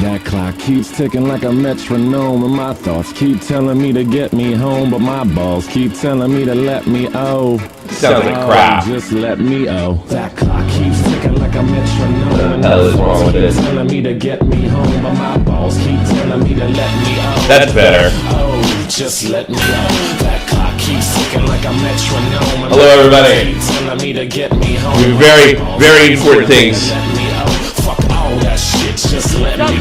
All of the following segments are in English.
That clock keeps ticking like a metronome, and my thoughts keep telling me to get me home, but my balls keep telling me to let me Sounds like crap. Just let me That clock keeps ticking like a metronome. What the hell is wrong with this? Telling me to get me home, but my balls keep telling me to let me That's better. Just let me That clock keeps ticking like a metronome. Hello, everybody. Telling me to get me home. We have very, very important things. Fuck all that shit. Just let me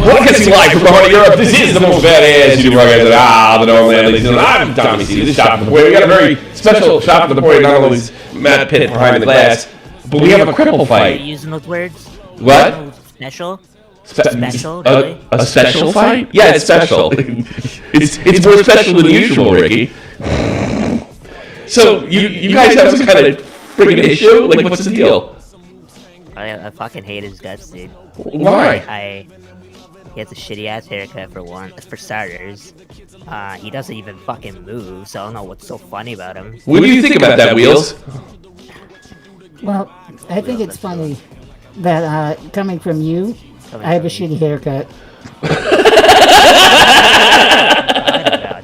Broadcasting live from the heart of Europe, this is the most badass YouTube broadcast the normal man. Ladies and gentlemen, I'm Tommy C. This is Shop at the Point. We got a very special Shop at the Point. Not only is Matt Pitt behind the glass, but we have a cripple fight. Are you using those words? What? Special? Special? Really? A special fight? Yeah, it's special. it's more special than usual, Ricky. So, you guys have some kind of freaking issue? Like, what's the deal? I fucking hate his guts, dude. Why? He has a shitty ass haircut for starters. He doesn't even fucking move, so I don't know what's so funny about him. What do you think about that, Wheels? Well, I think it's funny that coming from you, I have a shitty haircut.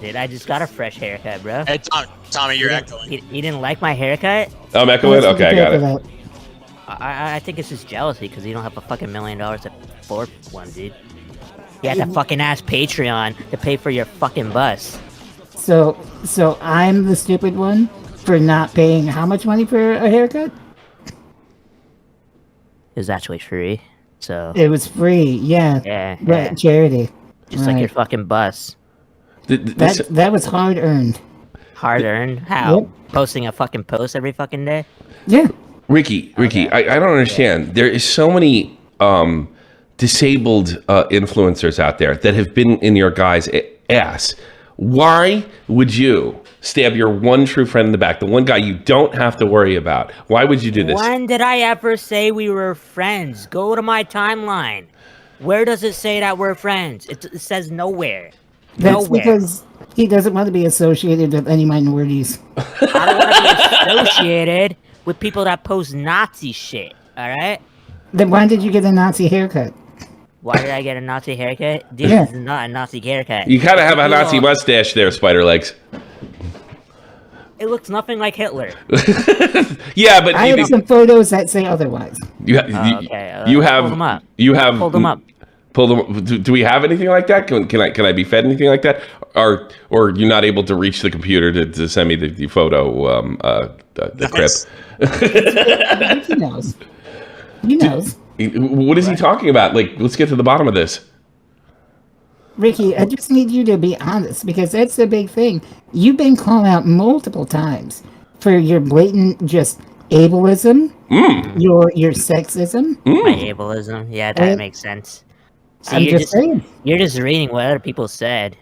Dude, I just got a fresh haircut, bro. Hey, Tommy, you're echoing. He didn't like my haircut? I'm echoing? Okay, I got it. I think it's just jealousy because you don't have a fucking $1 million to afford one, dude. You had to fucking ask Patreon to pay for your fucking bus. So I'm the stupid one for not paying how much money for a haircut? It was actually free, so... It was free, yeah. Yeah. Charity. Just like your fucking bus. That was hard earned. Hard earned? How? Yep. Posting a fucking post every fucking day? Yeah. Ricky, I don't understand. There is so many disabled influencers out there that have been in your guys' ass. Why would you stab your one true friend in the back, the one guy you don't have to worry about? Why would you do this? When did I ever say we were friends? Go to my timeline. Where does it say that we're friends? It says nowhere. That's because he doesn't want to be associated with any minorities. I don't want to be associated with people that post Nazi shit, alright? Then why did you get a Nazi haircut? Why did I get a Nazi haircut? Dude, Yeah. this is not a Nazi haircut. You kind of have a Nazi mustache there, Spider Legs. It looks nothing like Hitler. Yeah, but I have some photos that say otherwise. Okay. You have. Hold them up. You have. Hold them up. Pull them. Do we have anything like that? Can I be fed anything like that? Or you're not able to reach the computer to send me the photo? The crib. He knows. He knows. What is he talking about? Like, let's get to the bottom of this. Ricky, I just need you to be honest, because that's the big thing. You've been called out multiple times for your blatant just ableism, your sexism. My ableism. Yeah, that makes sense. See, I'm just saying. You're just reading what other people said.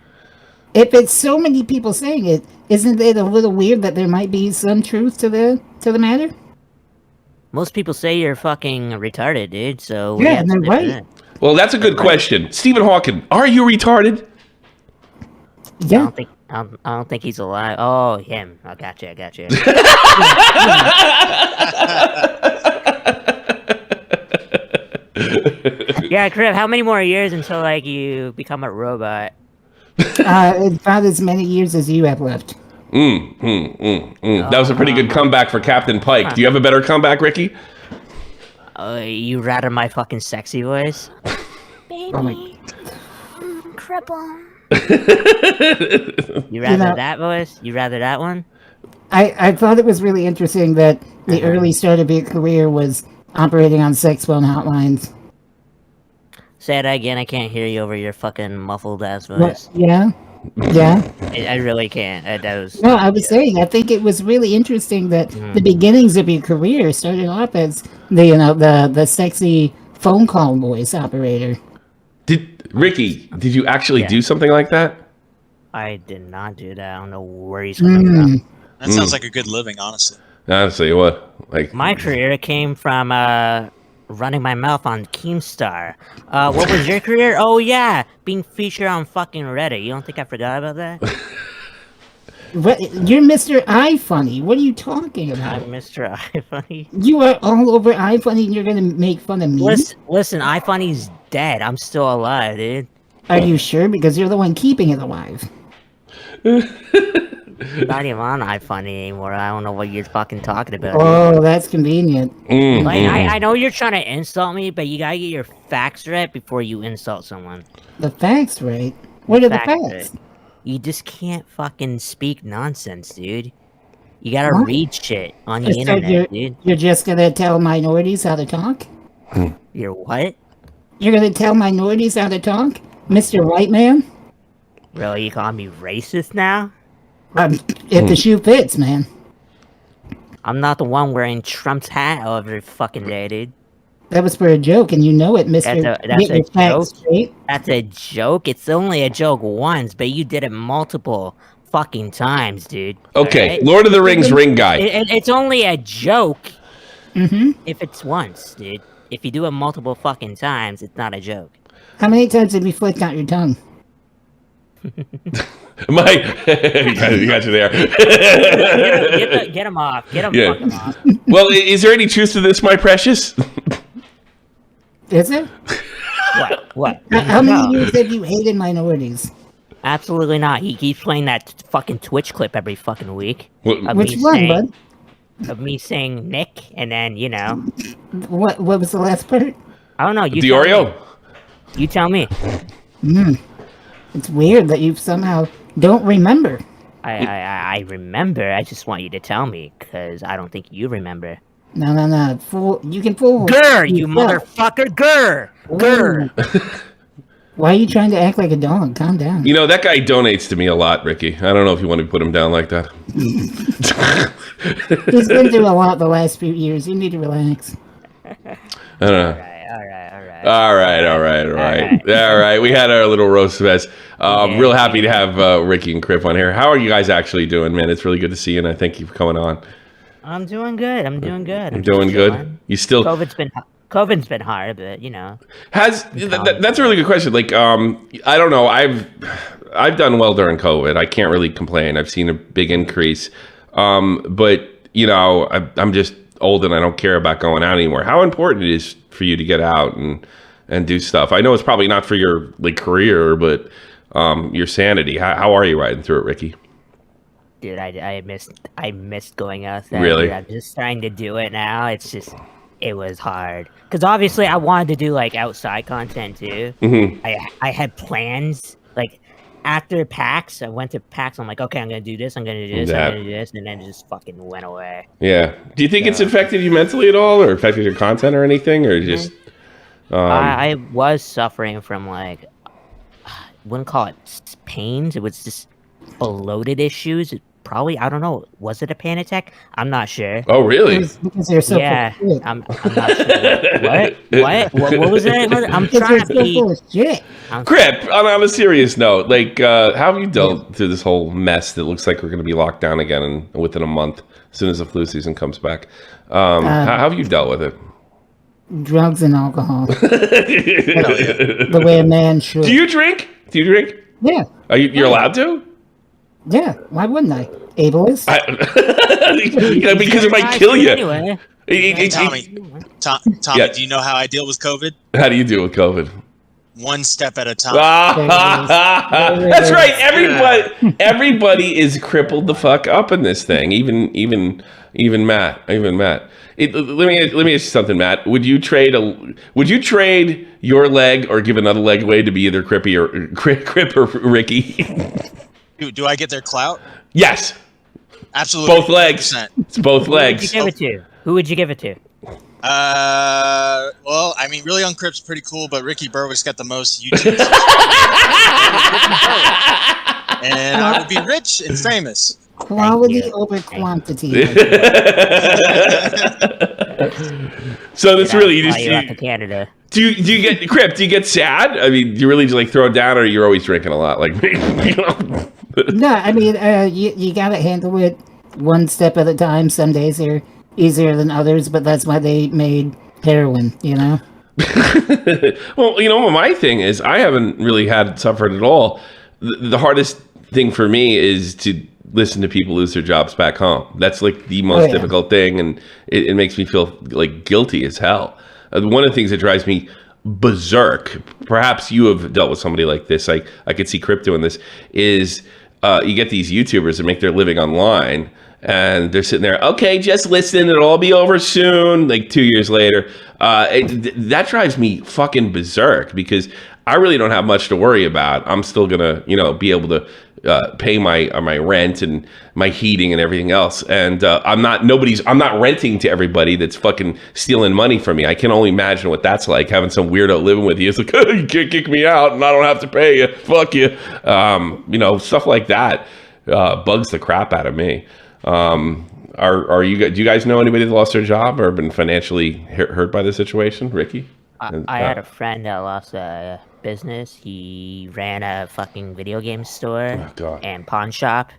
If it's so many people saying it, isn't it a little weird that there might be some truth to the matter? Most people say you're fucking retarded, dude, so... Yeah, they're right. Well, that's a good question. Stephen Hawking, are you retarded? Yeah. I don't think he's alive. Oh, him. I gotcha. Yeah, Crib, how many more years until, like, you become a robot? About as many years as you have left. That was a pretty good comeback for Captain Pike. Do you have a better comeback, Ricky? You rather my fucking sexy voice? Baby, cripple. You rather that voice? You rather that one? I thought it was really interesting that the early start of your career was operating on sex phone hotlines. Say that again, I can't hear you over your fucking muffled ass voice. Yeah? I really can't. No, I was saying, I think it was really interesting that the beginnings of your career started off as the sexy phone call voice operator. Ricky, did you actually do something like that? I did not do that. I don't know where he's coming from. That sounds like a good living, honestly. Honestly, what? Like my career came from running my mouth on Keemstar. What was your career? Oh yeah, being featured on fucking Reddit. You don't think I forgot about that? What? You're Mr. iFunny. What are you talking about? I'm Mr. iFunny. You are all over iFunny and you're gonna make fun of me? Listen, iFunny's dead. I'm still alive, dude. Are you sure? Because you're the one keeping it alive. Not even on iFunny anymore. I don't know what you're fucking talking about. Oh, that's convenient. Like, I know you're trying to insult me, but you gotta get your facts right before you insult someone. The facts, right? What are the Facts facts? right. You just can't fucking speak nonsense, dude. You gotta What? read shit on the So internet, dude. you're just gonna tell minorities how to talk? You're what? You're gonna tell minorities how to talk, Mr. White Man? Really, you calling me racist now? If the shoe fits, man. I'm not the one wearing Trump's hat every fucking day, dude. That was for a joke, and you know it, Mr. That's Get a your facts joke? straight. That's a joke? It's only a joke once, but you did it multiple fucking times, dude. Okay, Alright? Lord of the Rings ring guy. It's only a joke if it's once, dude. If you do it multiple fucking times, it's not a joke. How many times have you flicked out your tongue? My, you got you there. Get him off. Get him Yeah. fucking off. Well, is there any truth to this, my precious? Is it? What? How many No, years have you hated minorities? absolutely not. He keeps playing that fucking Twitch clip every fucking week. Well, Of Which me one, saying- bud? Of me saying Nick, and then, you know. What was the last part? I don't know. You the tell Oreo? Me. You tell me. It's weird that you somehow don't remember. I remember. I just want you to tell me, because I don't think you remember. No. Fool, you can fool. Grr, you yourself. motherfucker! Grr! Grr! Why are you trying to act like a dog? Calm down. You know, that guy donates to me a lot, Ricky. I don't know if you want to put him down like that. He's been through a lot the last few years. You need to relax. I don't know. Alright. All right. We had our little roast fest. Real happy to have Ricky and Cripp on here. How are you guys actually doing, man? It's really good to see you, and I thank you for coming on. I'm doing good. I'm doing good. I'm doing good. chilling. You still COVID's been hard, but you know. that's a really good question. Like, I don't know. I've done well during COVID. I can't really complain. I've seen a big increase. But you know, I'm just old and I don't care about going out anymore. How important it is for you to get out and do stuff? I know it's probably not for your like career, but your sanity. How are you riding through it, Ricky? Dude, I missed going out there. Really? Dude, I'm just trying to do it now. It was hard. Because obviously I wanted to do like outside content too. Mm-hmm. I had plans. Like after PAX, I went to PAX. I'm like, okay, I'm going to do this. I'm going to do this. I'm going to do this. And then it just fucking went away. Yeah. Do you think it's affected you mentally at all, or affected your content or anything, or just? I was suffering from like, wouldn't call it pains. It was just bloated issues. Probably, I don't know. Was it a panic attack? I'm not sure. Oh, really? Because they're so Yeah, full of shit. I'm not sure. What was that? I'm Because trying they're to so be. full of shit. Cripp, on a serious note, like, how have you dealt through this whole mess that looks like we're going to be locked down again within a month, as soon as the flu season comes back? How have you dealt with it? Drugs and alcohol. The way a man should. Do you drink? Yeah. Are you're allowed to? Yeah. Why wouldn't I? Ableist? Because it might kill you. Anyway, Hey, Tommy, Yeah. do you know how I deal with COVID? How do you deal with COVID? One step at a time. That's right. Everybody is crippled the fuck up in this thing. Even Matt. Let me ask you something, Matt. Would you trade your leg or give another leg away to be either Cripp or Ricky? Do I get their clout? Yes. Absolutely. Both legs. 100%. It's both who would you legs. give it to? Who would you give it to? Well, I mean, Really Yungcripp's pretty cool, but Ricky Berwick's got the most YouTube. And I would be rich and famous. Quality you. over quantity. So that's really you Fly you out to just Canada. do you get Cripp? Do you get sad? I mean, do you really just like throw it down, or you're always drinking a lot like me? You know? No, I mean, you gotta handle it one step at a time. Some days are easier than others, but that's why they made heroin, you know? Well, you know what my thing is? I haven't really suffered at all. The hardest thing for me is to listen to people lose their jobs back home. That's like the most difficult thing, and it makes me feel like guilty as hell. One of the things that drives me berserk. Perhaps you have dealt with somebody like this. I could see Crypt doing this. Is you get these YouTubers that make their living online, and they're sitting there. Okay, just listen. It'll all be over soon. Like 2 years later, that drives me fucking berserk because I really don't have much to worry about. I'm still gonna, be able to pay my rent and my heating and everything else. And I'm not renting to everybody that's fucking stealing money from me. I can only imagine what that's like, having some weirdo living with you. It's like, oh, you can't kick me out and I don't have to pay you. Fuck you. Stuff like that bugs the crap out of me. Do you guys know anybody that lost their job or been financially hurt by the situation? Ricky? I had a friend that lost a business. He ran a fucking video game store and pawn shop.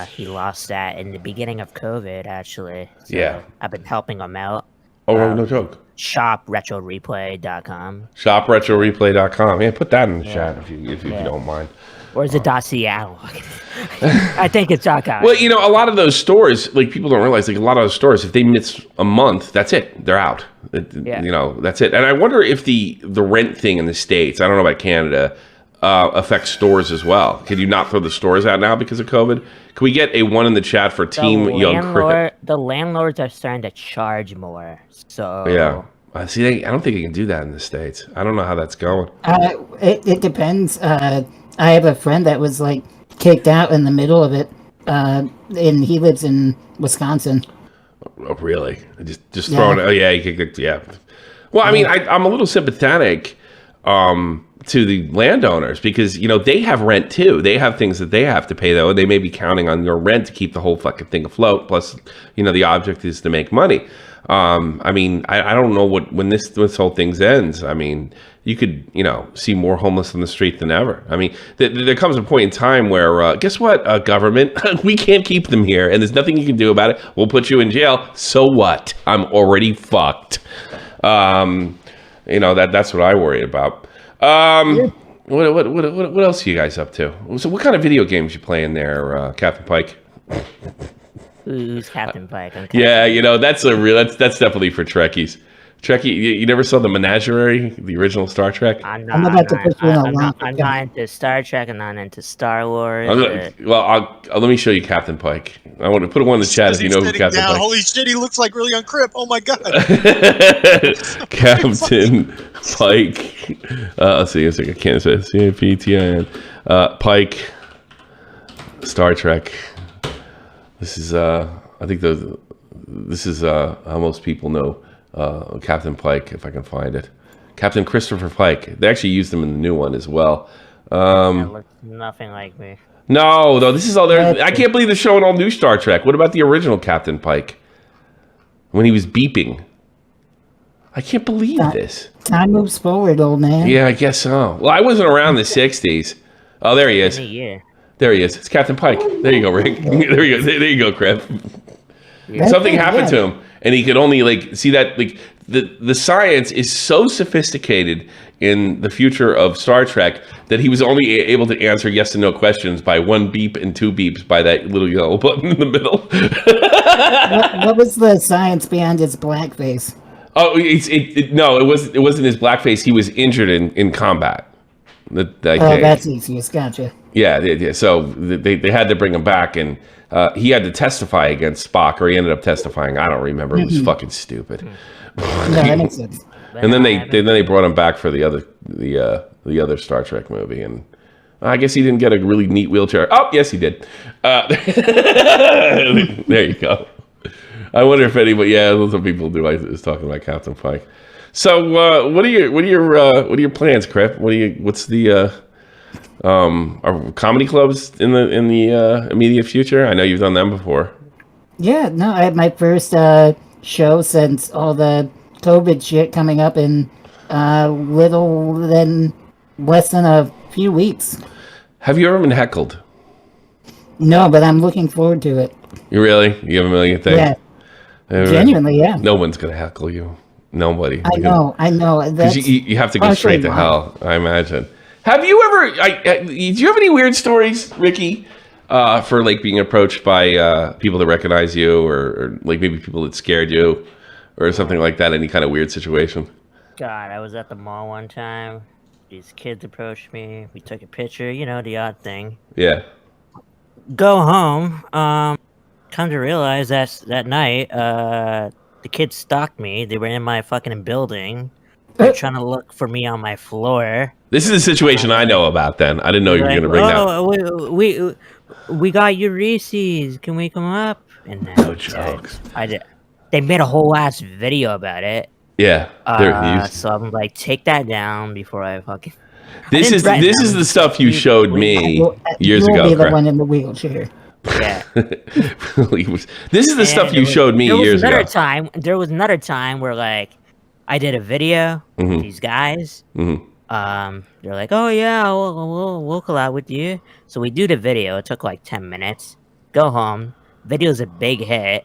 He lost that in the beginning of COVID, actually. So yeah. I've been helping him out. Oh, no joke. ShopRetroReplay.com. ShopRetroReplay.com. Yeah, put that in the chat if you don't mind. Or is it .ca? I think it's .com. Well, a lot of those stores, like people don't realize, like a lot of those stores, if they miss a month, that's it. They're out. That's it. And I wonder if the rent thing in the States, I don't know about Canada, affects stores as well. Can you not throw the stores out now because of COVID? Can we get a one in the chat for Team Yungcripp? The landlords are starting to charge more. So yeah. See, I don't think you can do that in the States. I don't know how that's going. It depends. I have a friend that was like kicked out in the middle of it, and he lives in Wisconsin. Oh, really? Just throwing. Oh, yeah, he kicked it. Yeah. Well, I mean, I'm a little sympathetic to the landowners because they have rent too. They have things that they have to pay though, and they may be counting on your rent to keep the whole fucking thing afloat. Plus, the object is to make money. I mean, I don't know when this whole thing ends. I mean, you could, see more homeless on the street than ever. I mean, there comes a point in time where, guess what, government, we can't keep them here, and there's nothing you can do about it. We'll put you in jail. So what? I'm already fucked. That's what I worry about. What else are you guys up to? So, what kind of video games you playing there, Captain Pike? Who's Captain Pike? Yeah, that's definitely for Trekkies. Trekkie, you never saw the Menagerie, the original Star Trek? I'm not into Star Trek. I'm not into Star Wars. Let me show you Captain Pike. I want to put one in the chat if you know who Captain Pike is. Holy shit, he looks like really Yungcripp. Oh my god. Captain Pike. Let's see. I can't say C-A-P-T-I-N. Pike. Star Trek. This is this is how most people know Captain Pike, if I can find it. Captain Christopher Pike. They actually used him in the new one as well. That looks nothing like me. No, this is all there. I can't believe they're showing all new Star Trek. What about the original Captain Pike? When he was beeping. I can't believe this. Time moves forward, old man. Yeah, I guess so. Well, I wasn't around in the 60s. Oh, there he is. There he is. It's Captain Pike. There you go, Rick. There you go, Crab. Something happened to him, and he could only see that the science is so sophisticated in the future of Star Trek that he was only able to answer yes and no questions by one beep and two beeps by that little yellow button in the middle. What was the science behind his blackface? Oh, it wasn't his blackface. He was injured in combat. That's easy. Gotcha. Yeah. So they had to bring him back, and he had to testify against Spock, or he ended up testifying. I don't remember. It was fucking stupid. No, that makes sense. And then they brought him back for the other Star Trek movie, and I guess he didn't get a really neat wheelchair. Oh, yes, he did. There you go. I wonder if anybody. Yeah, those are people do. I was talking about Captain Pike. So, what are your plans, Crip? What's the are comedy clubs in the immediate future? I know you've done them before. Yeah, no, I had my first show since all the COVID shit coming up in less than a few weeks. Have you ever been heckled? No, but I'm looking forward to it. You really? You have a million things? Yeah. Genuinely, yeah. No one's gonna heckle you. Nobody. I know. Because you have to go straight to hell, I imagine. Have you ever? Do you have any weird stories, Ricky, for being approached by people that recognize you, or maybe people that scared you, or something like that? Any kind of weird situation? God, I was at the mall one time. These kids approached me. We took a picture. You know, the odd thing. Yeah. Go home. Come to realize that night, the kids stalked me. They were in my fucking building. They're trying to look for me on my floor. This is a situation I know about. Then I didn't know you were going to bring that. Oh, we got your Reese's. Can we come up? And then, No jokes. I did. They made a whole ass video about it. Yeah. So I'm like, take that down before I fucking. This is the stuff you showed me years You'll ago. be the one in the wheelchair. Yeah. This is the stuff you showed me years ago. There was another time where like I did a video with these guys. Mm-hmm. They're like, oh yeah, we'll collab with you. So we do the video. It took like 10 minutes. Go home. Video's a big hit.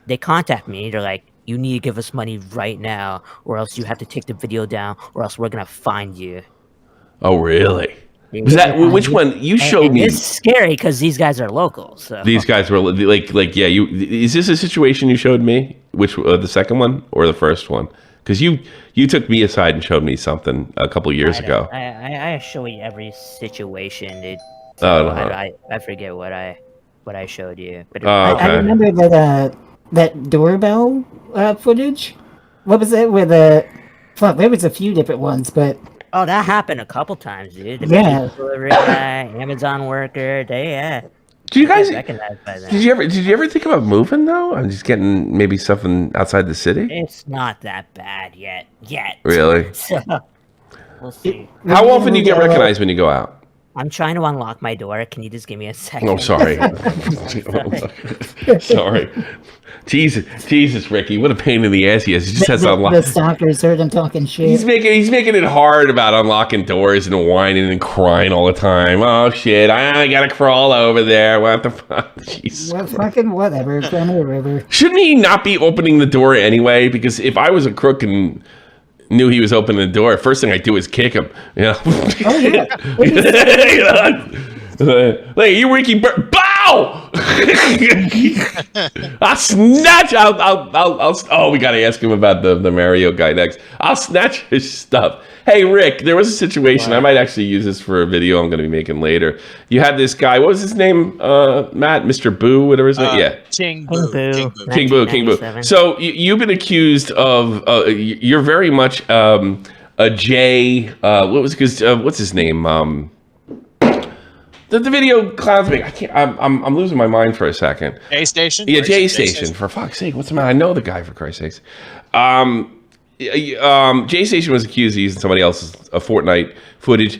They contact me. They're like, you need to give us money right now, or else you have to take the video down, or else we're gonna find you. Oh really? Was that which one you showed me? It's scary because these guys are local. So these guys were like yeah. Is this a situation you showed me? Which the second one or the first one? Because you took me aside and showed me something a couple years ago. I show you every situation, dude. So I forget what I showed you. But okay. I remember that doorbell footage. What was it with there was a few different ones, but oh, that happened a couple times, dude. The delivery guy, Amazon worker, Do you guys? recognized by that. Did you ever think about moving though? I'm just getting maybe something outside the city. It's not that bad yet. Really? So, we'll see. How often do you get recognized when you go out? I'm trying to unlock my door. Can you just give me a second? Oh, sorry. Sorry. Jesus, Ricky, what a pain in the ass he is. He just has to unlock. The stalkers heard him talking shit. He's making it hard about unlocking doors and whining and crying all the time. Oh shit! I gotta crawl over there. What the fuck? Jesus. Well, fucking whatever. From the river. Shouldn't he not be opening the door anyway? Because if I was a crook and knew he was opening the door, first thing I'd do is kick him. You know? Oh yeah. Like you, Ricky. Bow! I'll snatch. Oh, we gotta ask him about the Mario guy next. I'll snatch his stuff. Hey, Rick, there was a situation. I might actually use this for a video I'm going to be making later. You had this guy. What was his name? Matt, Mr. Boo, whatever his name. Yeah. King Boo. King Boo. So you've been accused of. You're very much a J. What was? Because what's his name? The video clowns me. I can't. I'm losing my mind for a second. J Station. Yeah, J Station. For fuck's sake, what's the matter? I know the guy, for Christ's sakes. J Station was accused of using somebody else's Fortnite footage,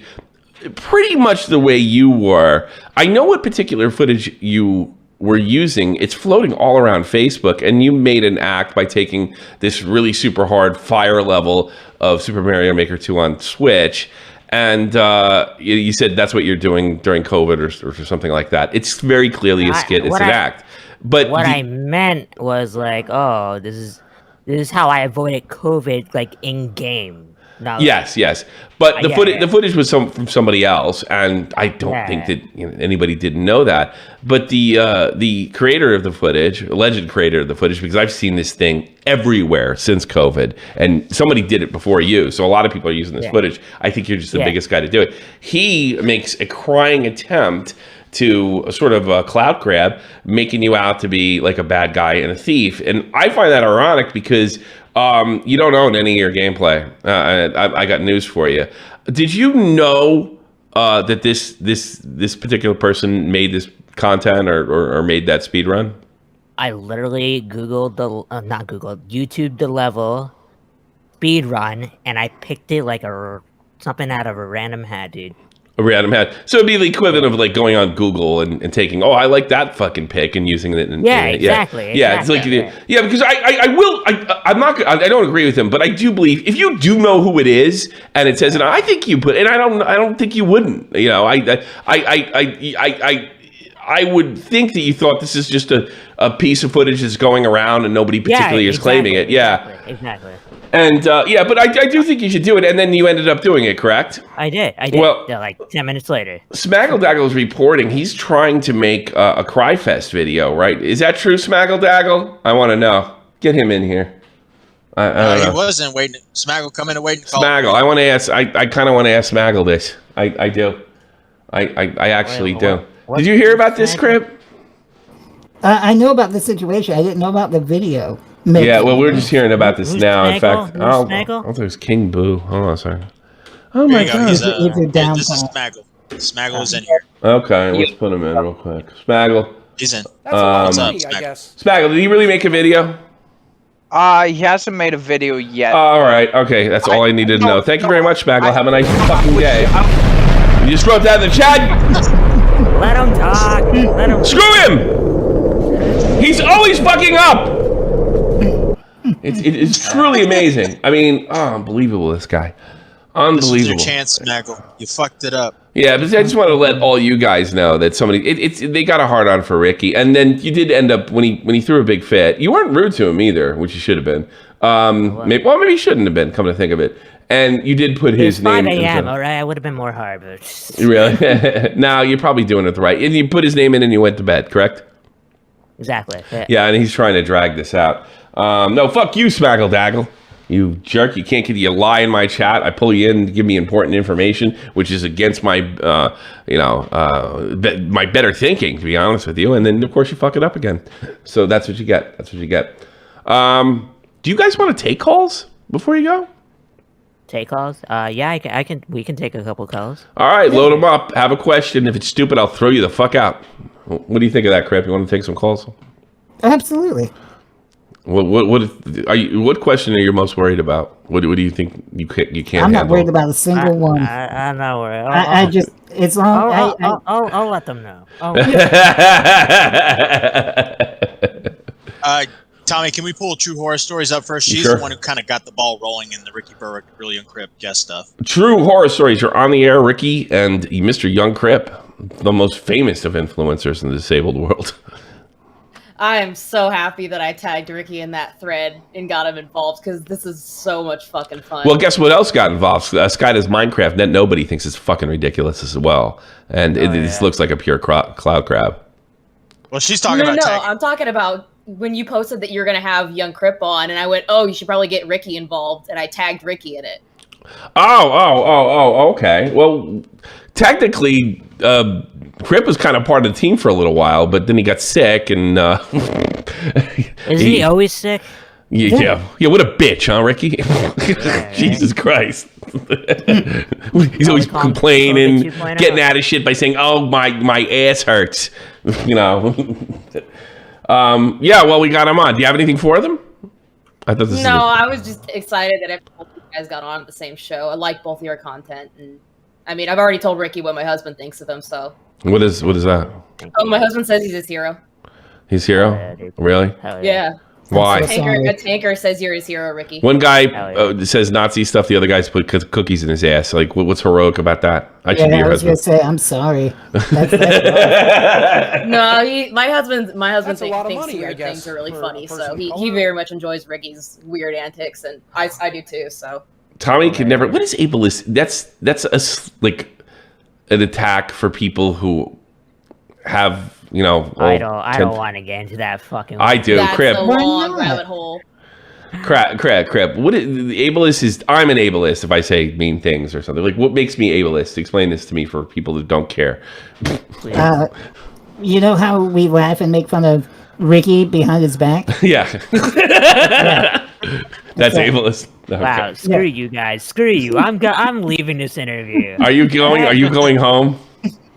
pretty much the way you were. I know what particular footage you were using. It's floating all around Facebook, and you made an act by taking this really super hard fire level of Super Mario Maker 2 on Switch. And you said that's what you're doing during COVID or something like that. It's very clearly a skit. It's an act. But what I meant was like, oh, this is how I avoided COVID, like in game. Yes. But the footage was from somebody else, and I don't think that anybody didn't know that. But the creator of the footage, alleged creator of the footage, because I've seen this thing everywhere since COVID, and somebody did it before you, so a lot of people are using this footage. I think you're just the biggest guy to do it. He makes a crying attempt to a sort of a clout grab, making you out to be like a bad guy and a thief. And I find that ironic because you don't own any of your gameplay. I got news for you. Did you know that this particular person made this content or made that speed run? I literally YouTubed the level, speed run, and I picked it like something out of a random hat, dude. A random hat. So it'd be the equivalent of like going on Google and taking, I like that fucking pic and using it. Exactly. It's like, because I don't agree with him, but I do believe if you do know who it is and it says it, I think you put, and I don't think you wouldn't. You know, I would think that you thought this is just a piece of footage that's going around and nobody particularly is claiming it. Exactly. And but I do think you should do it. And then you ended up doing it, correct? I did. Well, like 10 minutes later. Smaggledaggle is reporting he's trying to make a Cryfest video, right? Is that true, Smaggledaggle? I want to know. Get him in here. I don't know. He wasn't waiting. Smaggle come in and wait and call. Smaggle, I want to ask. I kind of want to ask Smaggle this. I do. I actually do. Did you hear about this, Crip? I know about the situation. I didn't know about the video. Yeah, well, we're just hearing about this now. In fact, Smaggle? there's King Boo. Hold on a second. Oh my God. He's a down This is Smaggle. Smaggle is in here. Okay, let's put him in real quick. Smaggle. He's in. That's a lot of Um, money, Smaggle. I guess. Smaggle, did he really make a video? He hasn't made a video yet. All right. Okay, that's all I needed to know. Thank you very much, Smaggle. Have a nice fucking day. You just wrote that in the chat. Let him talk. Let him. Screw him! He's always fucking up. It's truly amazing. I mean, unbelievable. This guy, This was your unbelievable. chance, Smaggle. You fucked it up. Yeah, but I just want to let all you guys know that somebody they got a hard on for Ricky, and then you did end up when he threw a big fit. You weren't rude to him either, which you should have been. Maybe you shouldn't have been. Come to think of it, and you did put his It's name. 5 a.m. into- All right, I would have been more hard, but Really? No, you're probably doing it the right. And you put his name in and you went to bed, correct? exactly. Yeah, and he's trying to drag this out. No, fuck you, Smaggle Daggle. You jerk. You lie in my chat. I pull you in to give me important information, which is against my, my better thinking, to be honest with you. And then, of course, you fuck it up again. So that's what you get. That's what you get. Do you guys want to take calls before you go? Take calls? Yeah, I can. We can take a couple calls. All right, load them up. Have a question. If it's stupid, I'll throw you the fuck out. What do you think of that, Crip? You want to take some calls? Absolutely. What question are you most worried about? What do you think you can't I'm not handle? worried about a single one. I'm not worried. I just, it's long. I'll let them know. Tommy, can we pull True Horror Stories up first? She's Sure. the one who kind of got the ball rolling in the Ricky Berwick, Yungcripp guest stuff. True Horror Stories are on the air, Ricky and Mr. Yungcripp, the most famous of influencers in the disabled world. I am so happy that I tagged Ricky in that thread and got him involved because this is so much fucking fun. Well, guess what else got involved? Sky does Minecraft. That nobody thinks it's fucking ridiculous as well, and it just looks like a pure cloud crab. Well, she's talking no, about tagging. I'm talking about when you posted that you're gonna have Yungcripp on, and I went, oh, you should probably get Ricky involved, and I tagged Ricky in it. Oh, okay. Well, technically, Crip was kind of part of the team for a little while, but then he got sick, and Is he always sick? Yeah. What a bitch, huh, Ricky? Jesus Christ. He's always complaining, getting out of shit by saying, "Oh, my ass hurts." Yeah, well, we got him on. Do you have anything for them? I thought this. I was just excited that both you guys got on at the same show. I like both of your content, and I mean, I've already told Ricky what my husband thinks of him. So What is that? oh, my husband says he's his hero. He's hero? Yeah, dude. Really? Hell Yeah. Why? so sorry. A tanker says you're his hero, Ricky. One guy Hell yeah. says Nazi stuff. The other guys put cookies in his ass. Like, what's heroic about that? I should be Yeah, your I was gonna husband. say, I'm sorry. That's No, my husband That's a lot of thinks money, I weird guess, things are really for a funny. person So of he color. very much enjoys Ricky's weird antics, and I do too. So Tommy could never. What is ableist? That's like an attack for people who have I don't want to get into that fucking. I do. that's Crip. a Why long not? rabbit hole. Crap. What the ableist is? I'm an ableist if I say mean things or something. Like, what makes me ableist? Explain this to me for people that don't care. You know how we laugh and make fun of Ricky behind his back? Yeah. That's ableist. Okay. Wow, screw you guys. Screw you. I'm leaving this interview. Are you going home?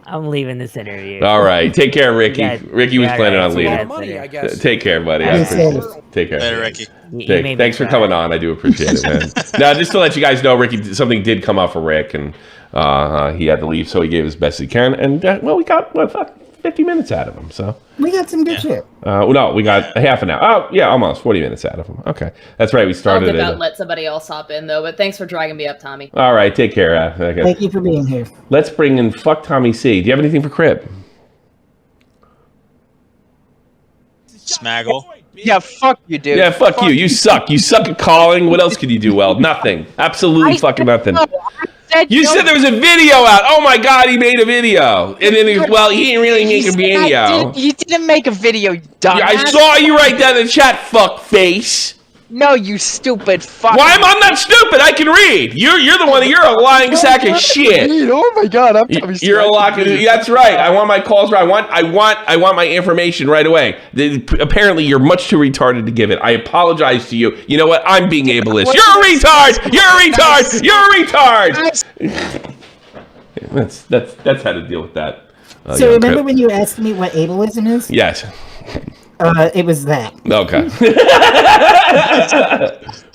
I'm leaving this interview. All right. Take care, Ricky. Yeah, Ricky was yeah, planning right. on That's a lot leaving. of money, I guess. Take care, buddy. I Be appreciate safe. it. Take care. Later, Ricky. You made me Thanks for cry. coming on. I do appreciate it, man. Now, just to let you guys know, Ricky, something did come up for Rick, and he had to leave, so he gave his best he can. And, we got, 50 minutes out of him, so. We got some good shit. No, we got a half an hour. Oh, yeah, almost 40 minutes out of him. Okay. That's right. We I'll started about it. let somebody else hop in though. But thanks for dragging me up, Tommy. All right. Take care. Okay. Thank you for being here. Let's bring in Fuck Tommy C. Do you have anything for Crip? Smaggle. Yeah, fuck you, dude. Yeah, fuck you. You suck. You suck at calling. What else can you do well? Nothing. Absolutely fucking nothing. You said there was a video out. Oh my God, he made a video. And then he didn't really make a video. You didn't make a video, you dumbass. Yeah, I saw you right down in the chat, fuck face. No, you stupid fuck. Why am I not stupid? I can read. You're the one. You're a lying sack of shit. Oh my god, You're a lying. That's right. I want my calls right. I want my information right away. Apparently, you're much too retarded to give it. I apologize to you. You know what? I'm being ableist. You're a retard. You're a retard. You're a retard. That's how to deal with that. So remember when you asked me what ableism is? Yes. It was that. Okay.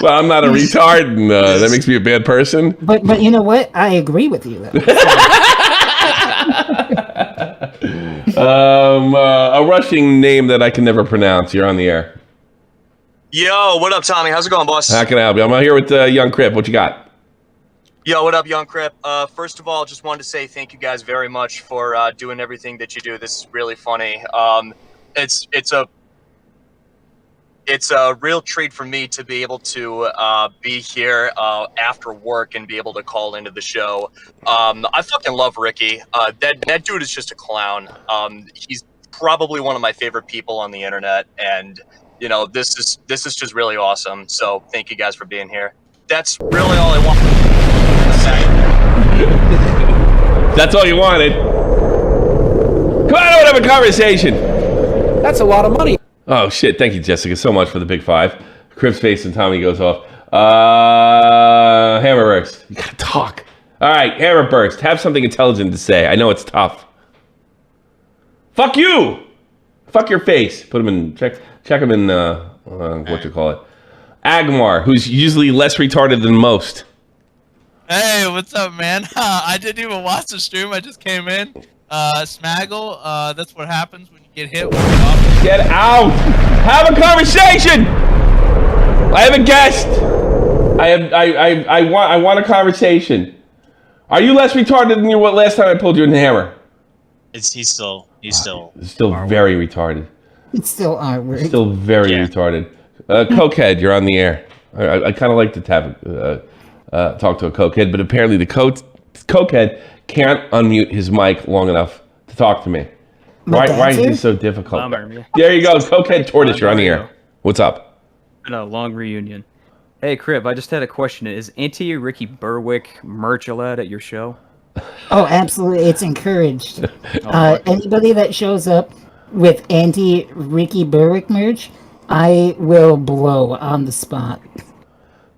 Well, I'm not a retard, and that makes me a bad person. But you know what? I agree with you, though. A rushing name that I can never pronounce. You're on the air. Yo, what up, Tommy? How's it going, boss? How can I help you? I'm here with Yungcripp. What you got? Yo, what up, Yungcripp? First of all, just wanted to say thank you guys very much for doing everything that you do. This is really funny. It's a real treat for me to be able to be here after work and be able to call into the show. I fucking love Ricky. That dude is just a clown. He's probably one of my favorite people on the internet, and you know, this is just really awesome. So thank you guys for being here. That's really all I want to say. That's all you wanted. Come on, I want to have a conversation. That's a lot of money. Oh shit! Thank you, Jessica, so much for the big five. Cripp's face and Tommy goes off. Hammerburst, you gotta talk. All right, Hammerburst, have something intelligent to say. I know it's tough. Fuck you. Fuck your face. Put him in. Check him in. What you call it? Agmar, who's usually less retarded than most. Hey, what's up, man? I didn't even watch the stream. I just came in. Smaggle, that's what happens when you get hit with the Get out! Have a conversation! I have a guest! I want a conversation. Are you less retarded than you were last time I pulled you in the hammer? He's still very retarded. It's still R-word. Still very retarded. Cokehead, you're on the air. I kind of like to talk to a cokehead, but apparently the cokehead can't unmute his mic long enough to talk to me. Why is this so difficult? Bummer. There you go, cokehead tortoise, you're on the air. What's up? Been a long reunion. Hey, Crip, I just had a question. Is anti-Ricky Berwick merch allowed at your show? Oh, absolutely. It's encouraged. Anybody that shows up with anti-Ricky Berwick merch, I will blow on the spot.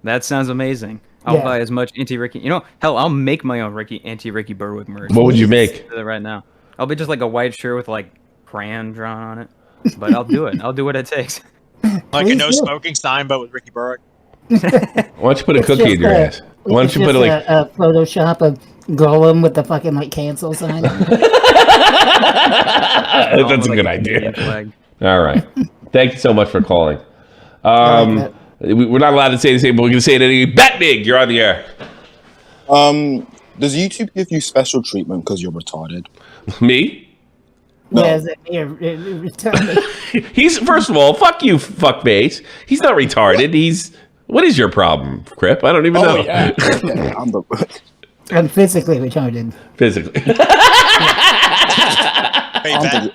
That sounds amazing. I'll buy as much anti-Ricky. You know, hell, I'll make my own anti-Ricky Berwick merch. What would you make? Right now, I'll be just like a white shirt with like crayon drawn on it. But I'll do it. I'll do what it takes. Like a no smoking sign, but with Ricky Berwick. Why don't you put a cookie in your ass? Why don't you put a Photoshop of Golem with the fucking like cancel sign? That's a good idea. All right. Thank you so much for calling. We're not allowed to say the same, but we're going to say it anyway. Bet big, you're on the air. Does YouTube give you special treatment because you're retarded? Me? No. Yes, He's, first of all, fuck you, fuckface. He's not retarded. What is your problem, Crip? I don't even know. Yeah. I'm physically retarded. Physically.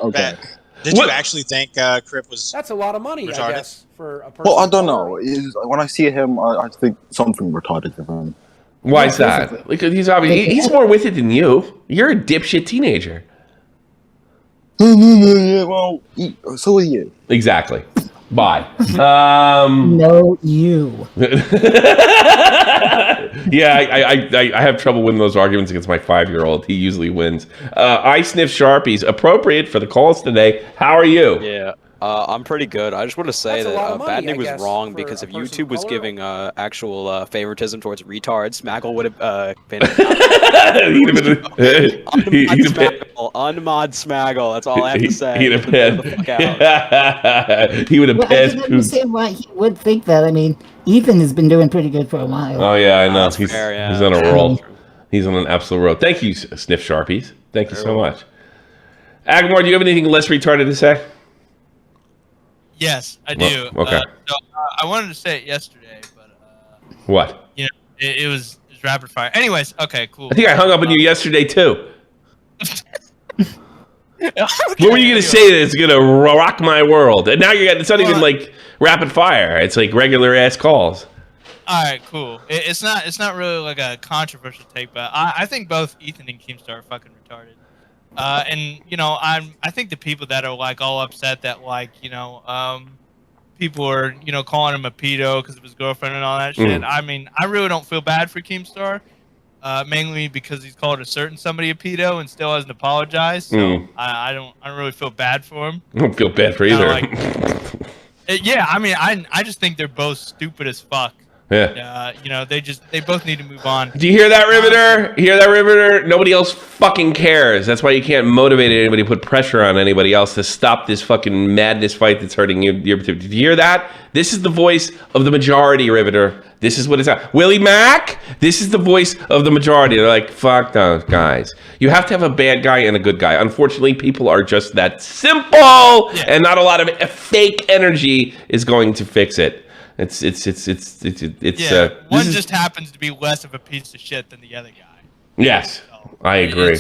Okay. Did you actually think Crip was? That's a lot of money, retarded? I guess, for a person. Well, I don't know. When I see him, I think something retarded with him. Why is that? Because he's more with it than you. You're a dipshit teenager. Well, so are you. Exactly. Bye. No, you. Yeah, I have trouble winning those arguments against my 5-year-old. He usually wins. I sniff Sharpies. Appropriate for the calls today. How are you? Yeah, I'm pretty good. I just want to say that money, Batnik was wrong because if YouTube was giving actual favoritism towards retards, Smaggle would have been unmod Smaggle. That's all I have to say. He'd have been. He would have pissed. I can understand why he would think that. I mean, Ethan has been doing pretty good for a while. Oh yeah, I know. He's fair, on a roll. He's on an absolute roll. Thank you, Sniff Sharpies. Thank you so much. Agmar, do you have anything less retarded to say? Yes, I do. Well, okay. I wanted to say it yesterday, but what? You know, it was rapid fire. Anyways, okay, cool. I think I hung up on you yesterday too. What were you gonna say that's gonna rock my world? And now it's not even like rapid fire. It's like regular ass calls. All right, cool. It's not really like a controversial take, but I think both Ethan and Keemstar are fucking retarded. And you know, I think the people that are like all upset that like people are calling him a pedo because of his girlfriend and all that shit. I mean, I really don't feel bad for Keemstar, mainly because he's called a certain somebody a pedo and still hasn't apologized. So I don't really feel bad for him. I don't feel bad for either. Yeah, I mean, I just think they're both stupid as fuck. Yeah. They both need to move on. Do you hear that, Riveter? Hear that, Riveter? Nobody else fucking cares. That's why you can't motivate anybody, put pressure on anybody else to stop this fucking madness fight that's hurting you. Did you hear that? This is the voice of the majority, Riveter. This is what it's at. Willie Mack, this is the voice of the majority. They're like, fuck those guys. You have to have a bad guy and a good guy. Unfortunately, people are just that simple, and not a lot of fake energy is going to fix it. One just happens to be less of a piece of shit than the other guy. Yes, I agree.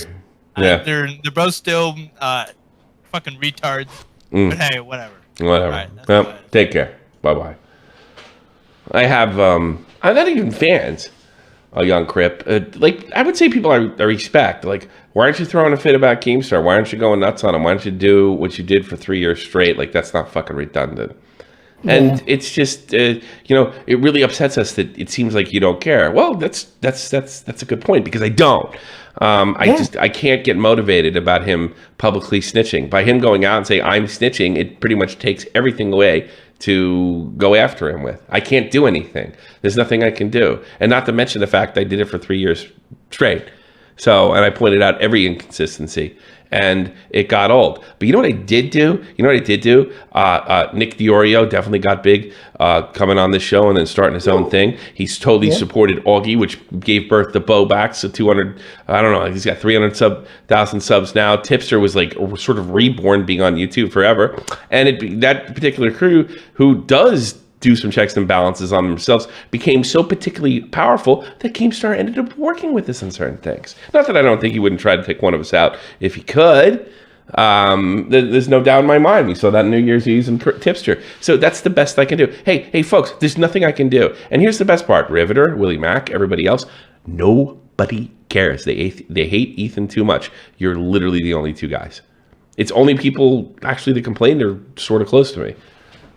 They're both still fucking retards. But hey, whatever. Whatever. Right, take care. Bye bye. I have I'm not even fans of Yungcripp. Like I would say people I respect. Like, why aren't you throwing a fit about Keemstar? Why aren't you going nuts on him? Why don't you do what you did for 3 years straight? Like, that's not fucking redundant. And it's just, it really upsets us that it seems like you don't care. Well, that's a good point, because I don't. I can't get motivated about him publicly snitching. By him going out and saying I'm snitching, it pretty much takes everything away to go after him with. I can't do anything. There's nothing I can do. And not to mention the fact I did it for 3 years straight. So, and I pointed out every inconsistency. And it got old. But you know what I did do? Nick DiOrio definitely got big coming on this show and then starting his own thing. He's totally supported Augie, which gave birth to Bo Back. So 200, I don't know, he's got 300,000 subs now. Tipster was like sort of reborn, being on YouTube forever. And that particular crew who does do some checks and balances on themselves became so particularly powerful that Keemstar ended up working with us on certain things. Not that I don't think he wouldn't try to take one of us out if he could. There's no doubt in my mind. We saw that New Year's Eve in Tipster. So that's the best I can do. Hey, folks, there's nothing I can do. And here's the best part. Riveter, Willie Mack, everybody else, nobody cares. They hate Ethan too much. You're literally the only two guys. It's only people actually that complain are sort of close to me.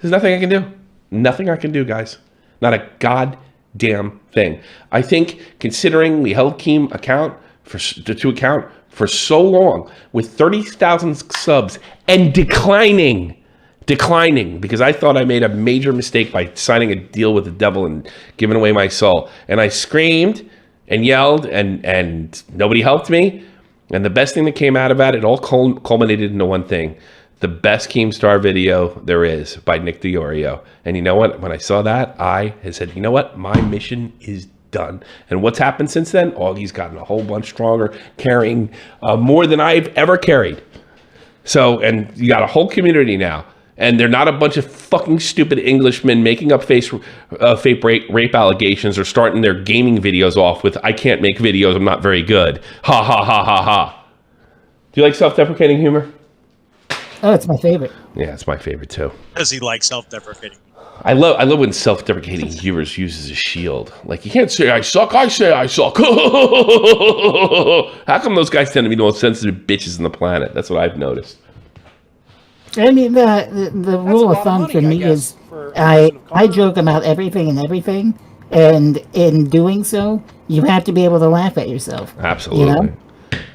There's nothing I can do. Nothing I can do, guys. Not a goddamn thing. I think, considering we held Keem to account for so long with 30,000 subs and declining, because I thought I made a major mistake by signing a deal with the devil and giving away my soul. And I screamed and yelled and nobody helped me. And the best thing that came out of that, it all culminated into one thing. The best Keemstar video there is by Nick DiOrio. And you know what? When I saw that, I had said, you know what? My mission is done. And what's happened since then? Augie's gotten a whole bunch stronger, carrying more than I've ever carried. So, and you got a whole community now. And they're not a bunch of fucking stupid Englishmen making up fake rape allegations or starting their gaming videos off with, I can't make videos, I'm not very good. Ha, ha, ha, ha, ha. Do you like self-deprecating humor? Oh, it's my favorite. Yeah, it's my favorite too. Does he like self-deprecating? I love when self-deprecating humor is used as a shield. Like, you can't say I suck, I say I suck. How come those guys tend to be the most sensitive bitches on the planet? That's what I've noticed. I mean, the rule of thumb for me is I joke about everything, and in doing so, you have to be able to laugh at yourself. Absolutely. You know?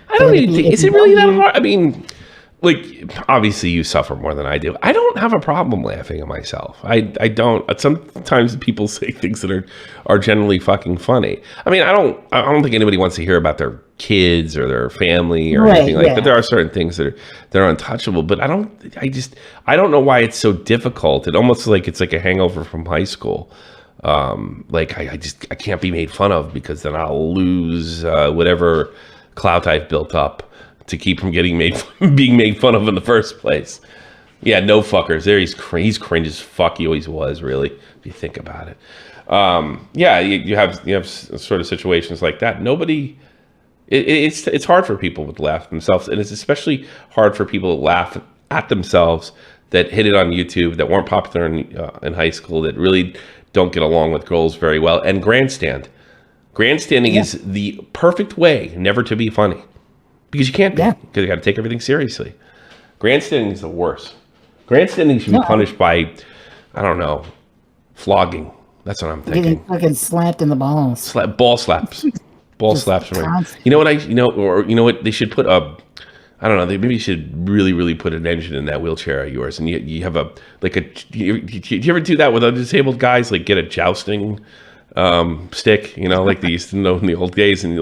I don't even think, is it really that hard? I mean, like, obviously you suffer more than I do. I don't have a problem laughing at myself. I don't. Sometimes people say things that are generally fucking funny. I mean, I don't think anybody wants to hear about their kids or their family or anything like that. But there are certain things that are untouchable. But I don't know why it's so difficult. It almost like it's like a hangover from high school. Like I can't be made fun of, because then I'll lose whatever clout I've built up to keep from being made fun of in the first place. Yeah, no fuckers. There he's cringe as fuck. He always was, really, if you think about it. Yeah, you have sort of situations like that. Nobody. It's hard for people to laugh at themselves, and it's especially hard for people to laugh at themselves that hit it on YouTube, that weren't popular in high school, that really don't get along with girls very well, and grandstand. Grandstanding is the perfect way never to be funny. Because you can't be. Because you got to take everything seriously. Grandstanding is the worst. Grandstanding should be punished by, I don't know, flogging. That's what I'm thinking. Getting fucking slapped in the balls. Ball slaps. Ball slaps. You know what? They should put a, I don't know. They maybe should really put an engine in that wheelchair of yours, and you have a you ever do that with other disabled guys? Like get a jousting stick, like they used to know in the old days, and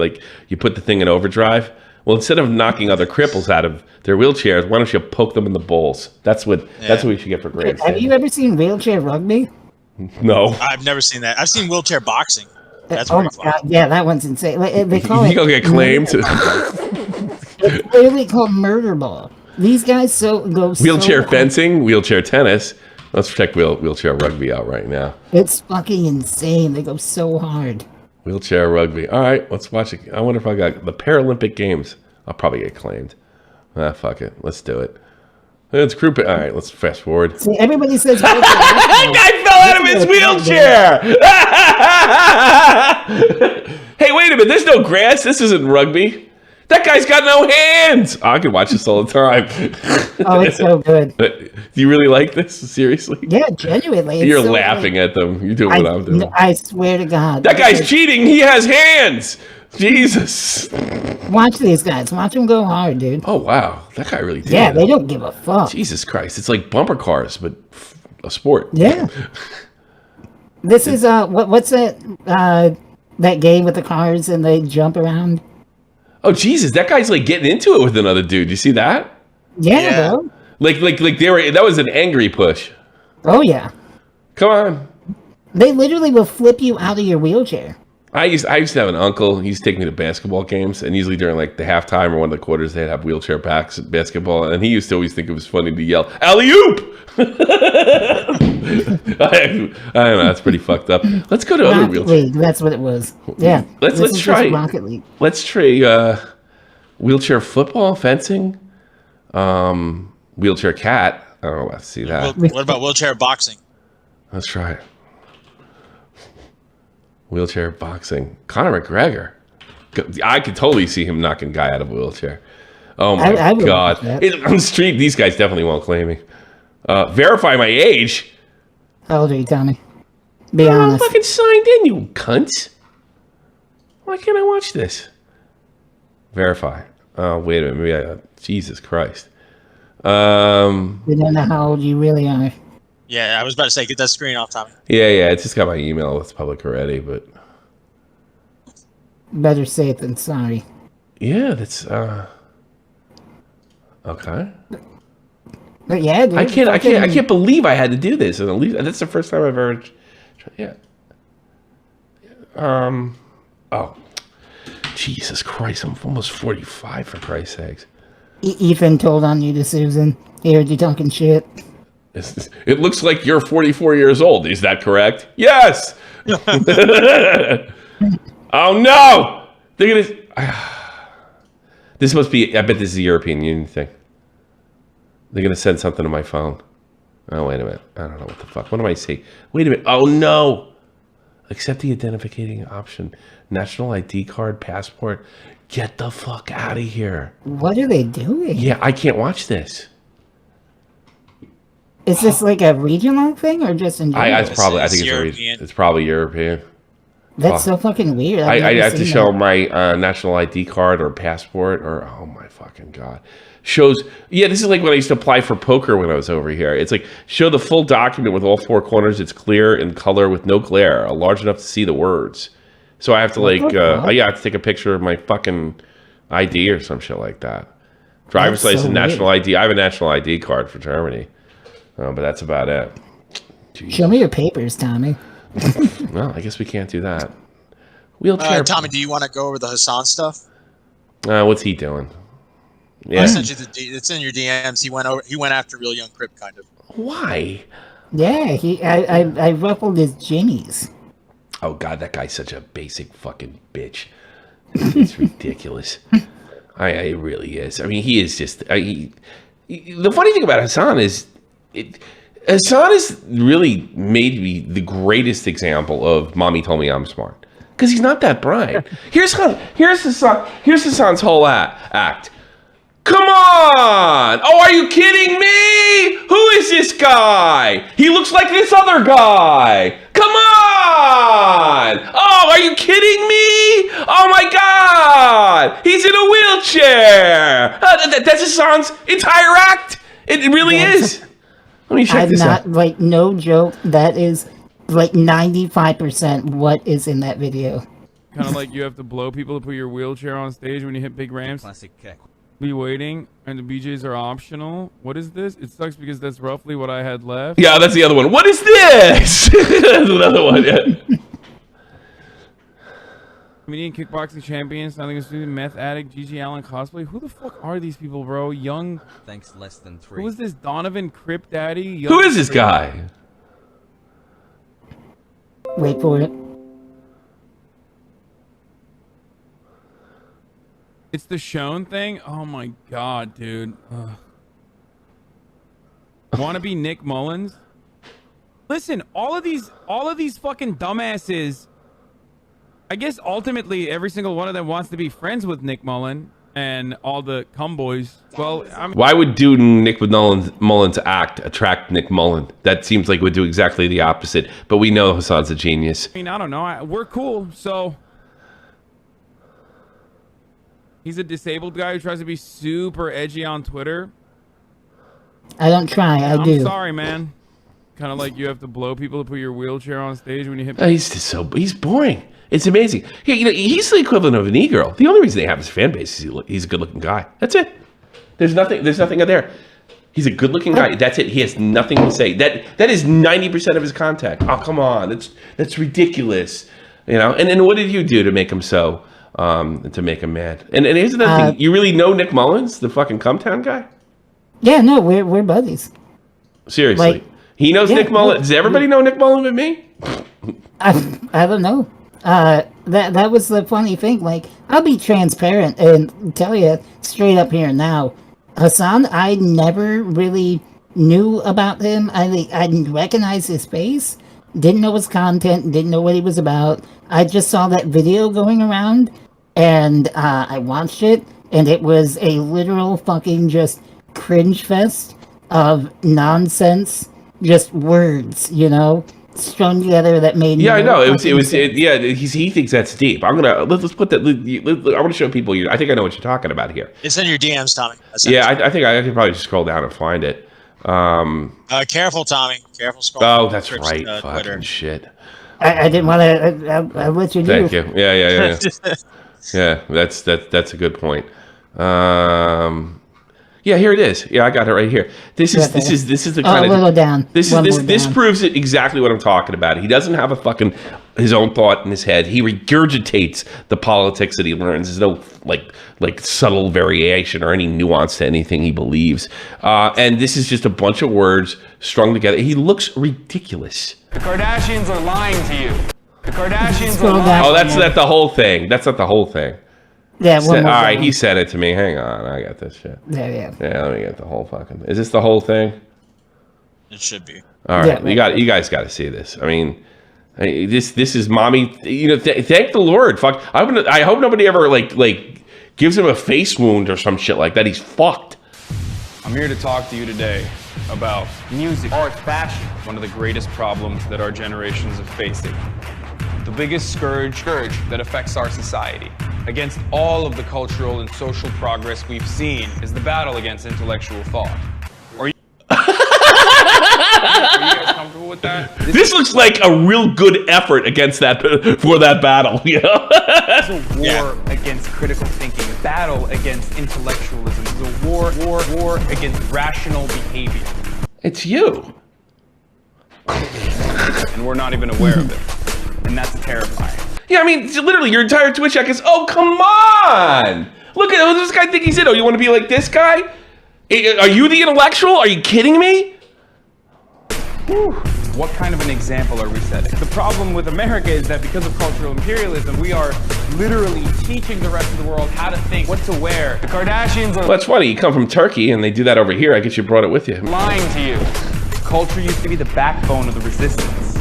you put the thing in overdrive. Well, instead of knocking other cripples out of their wheelchairs, why don't you poke them in the balls? That's what we should get for grandstanding. Have you ever seen wheelchair rugby? No, I've never seen that. I've seen wheelchair boxing. That's oh my God, yeah, that one's insane. They call it. You'll get claimed. It's literally called murder ball. These guys go wheelchair fencing, wheelchair tennis. Let's check wheelchair rugby out right now. It's fucking insane. They go so hard. Wheelchair rugby. All right, let's watch it. I wonder if I got the Paralympic Games. I'll probably get claimed. Fuck it. Let's do it. Let's group it. All right, let's fast forward. See, everybody says that guy fell out of his wheelchair. Hey, wait a minute. There's no grass. This isn't rugby. That guy's got no hands. Oh, I can watch this all the time. Oh, it's so good. Do you really like this? Seriously? Yeah, genuinely. You're so laughing at them. You're doing what I'm doing. I swear to God. That guy's cheating. He has hands. Jesus. Watch these guys. Watch them go hard, dude. Oh, wow. That guy really did. Yeah, they don't give a fuck. Jesus Christ. It's like bumper cars, but a sport. Yeah. This is, what's that game with the cars and they jump around? Oh, Jesus. That guy's like getting into it with another dude. You see that? Yeah, bro. Like that was an angry push. Oh, yeah. Come on. They literally will flip you out of your wheelchair. I used to have an uncle. He used to take me to basketball games, and usually during like the halftime or one of the quarters, they'd have wheelchair backs at basketball, and he used to always think it was funny to yell "alley-oop." I don't know. That's pretty fucked up. Let's go to other Rocket wheelchair. League, that's what it was. Yeah. Let's try Rocket League. Let's try wheelchair football, fencing, wheelchair cat. I don't know about to see that. What about wheelchair boxing? Let's try it. Wheelchair boxing. Conor McGregor. I could totally see him knocking a guy out of a wheelchair. Oh my God. On the street, these guys definitely won't claim me. Verify my age. How old are you, Tommy? Be honest. I'm fucking signed in, you cunts. Why can't I watch this? Verify. Oh, wait a minute. Maybe Jesus Christ. We don't know how old you really are. Yeah, I was about to say, get that screen off, Tommy. Yeah. It's just got my email. It's public already, but better safe than sorry. Yeah, that's okay. But yeah, dude, I can't believe I had to do this, and at least that's the first time I've ever. Yeah. Oh, Jesus Christ! I'm almost 45 for Christ's sakes. Ethan told on you to Susan. He heard you talking shit. It looks like you're 44 years old. Is that correct? Yes. Oh no! They're gonna. This must be. I bet this is a European Union thing. They're gonna send something to my phone. Oh wait a minute. I don't know what the fuck. What am I saying? Wait a minute. Oh no! Accept the identifying option. National ID card, passport. Get the fuck out of here. What are they doing? Yeah, I can't watch this. Is this like a regional thing or just in general? I think it's probably European. That's so fucking weird. I have to show my national ID card or passport or oh my fucking God. Shows, yeah, this is like when I used to apply for poker when I was over here. It's like, show the full document with all four corners. It's clear in color with no glare, large enough to see the words. So I have to like, I have to take a picture of my fucking ID or some shit like that. Driver's license, national ID. I have a national ID card for Germany. But that's about it. Jeez. Show me your papers, Tommy. Well, I guess we can't do that. Wheelchair. Tommy, do you want to go over the Hasan stuff? What's he doing? Yeah, I sent you it's in your DMs. He went after Real Yungcripp, kind of. Why? Yeah, I ruffled his jimmies. Oh God, that guy's such a basic fucking bitch. It's ridiculous. It really is. I mean, he is just. The funny thing about Hasan is Hasan is really maybe the greatest example of mommy told me I'm smart. Because he's not that bright. Here's Hasan's whole act. Come on! Oh, are you kidding me? Who is this guy? He looks like this other guy. Come on! Oh, are you kidding me? Oh my God! He's in a wheelchair. That's Hasan's entire act. It really is. Let me check this out. Like, no joke. That is like 95% what is in that video. Kind of like you have to blow people to put your wheelchair on stage when you hit big ramps. Classic kick. Be waiting, and the BJs are optional. What is this? It sucks because that's roughly what I had left. Yeah, that's the other one. What is this? That's another one. Yeah. Comedian, kickboxing champion, something to do, meth addict, GG Allen cosplay. Who the fuck are these people, bro? Young. Thanks, less than 3. Who is this Donovan Crip Daddy? Who is this guy? Wait for it. It's the Shone thing? Oh my God, dude. Wanna be Nick Mullins? Listen, all of these fucking dumbasses, I guess ultimately every single one of them wants to be friends with Nick Mullen and all the cumboys. Well, I mean, why would doing Nick Mullins act attract Nick Mullen? That seems like it would do exactly the opposite. But we know Hasan's a genius. I mean, I don't know. We're cool, so... He's a disabled guy who tries to be super edgy on Twitter. I don't try, I do. I'm sorry, man. Kind of like you have to blow people to put your wheelchair on stage when you hit... He's boring. It's amazing. He's the equivalent of an e-girl. The only reason they have his fan base is he's a good-looking guy. That's it. There's nothing there. He's a good-looking guy. That's it. He has nothing to say. That is 90% of his content. Oh, come on. That's ridiculous. You know. And then what did you do to make him so... to make him mad? And here's another thing. You really know Nick Mullins, the fucking Cumtown guy? Yeah, no, we're buddies. Seriously. Like, he knows Nick Mullins. Does everybody know Nick Mullins but me? I don't know. That was the funny thing. Like, I'll be transparent and tell you straight up here now. Hasan, I never really knew about him. I didn't recognize his face. Didn't know his content. Didn't know what he was about. I just saw that video going around, and I watched it, and it was a literal fucking just cringe fest of nonsense, just words, you know, strung together that made. Yeah, I know. He thinks that's deep. Let's put that. I want to show people. I think I know what you're talking about here. It's in your DMs, Tommy. Yeah, I think I could probably just scroll down and find it. Careful, Tommy. Careful. Oh, that's right. Fucking shit. I didn't want to. I let you do. Thank you. Yeah. Yeah, that's a good point. Yeah, here it is. Yeah, I got it right here. This is the kind of a little down. This proves it exactly what I'm talking about. He doesn't have his own thought in his head. He regurgitates the politics that he learns. There's no like subtle variation or any nuance to anything he believes. And this is just a bunch of words strung together. He looks ridiculous. The Kardashians are lying to you. The Kardashians are lying. Oh, that's not the whole thing. That's not the whole thing. Yeah, all right, he said it to me. Hang on, I got this shit. Yeah. Yeah, let me get the whole fucking. Is this the whole thing? It should be. All right, you guys got to see this. I mean, this is mommy. You know, thank the Lord. Fuck. I hope nobody ever like gives him a face wound or some shit like that. He's fucked. I'm here to talk to you today about music, art, fashion. One of the greatest problems that our generations are facing. The biggest scourge that affects our society. Against all of the cultural and social progress we've seen is the battle against intellectual thought. Are you guys comfortable with that? This looks like a real good effort against that battle. You know, it's a war against critical thinking, a battle against intellectualism, it's a war against rational behavior. It's you, and we're not even aware of it, and that's terrifying. Yeah, I mean, literally, your entire Twitch check is, oh, come on! Look at this guy think he's in. Oh, you want to be like this guy? Are you the intellectual? Are you kidding me? Whew. What kind of an example are we setting? The problem with America is that because of cultural imperialism, we are literally teaching the rest of the world how to think, what to wear. The Kardashians are... Well, that's funny. You come from Turkey, and they do that over here. I guess you brought it with you. Lying to you. Culture used to be the backbone of the resistance.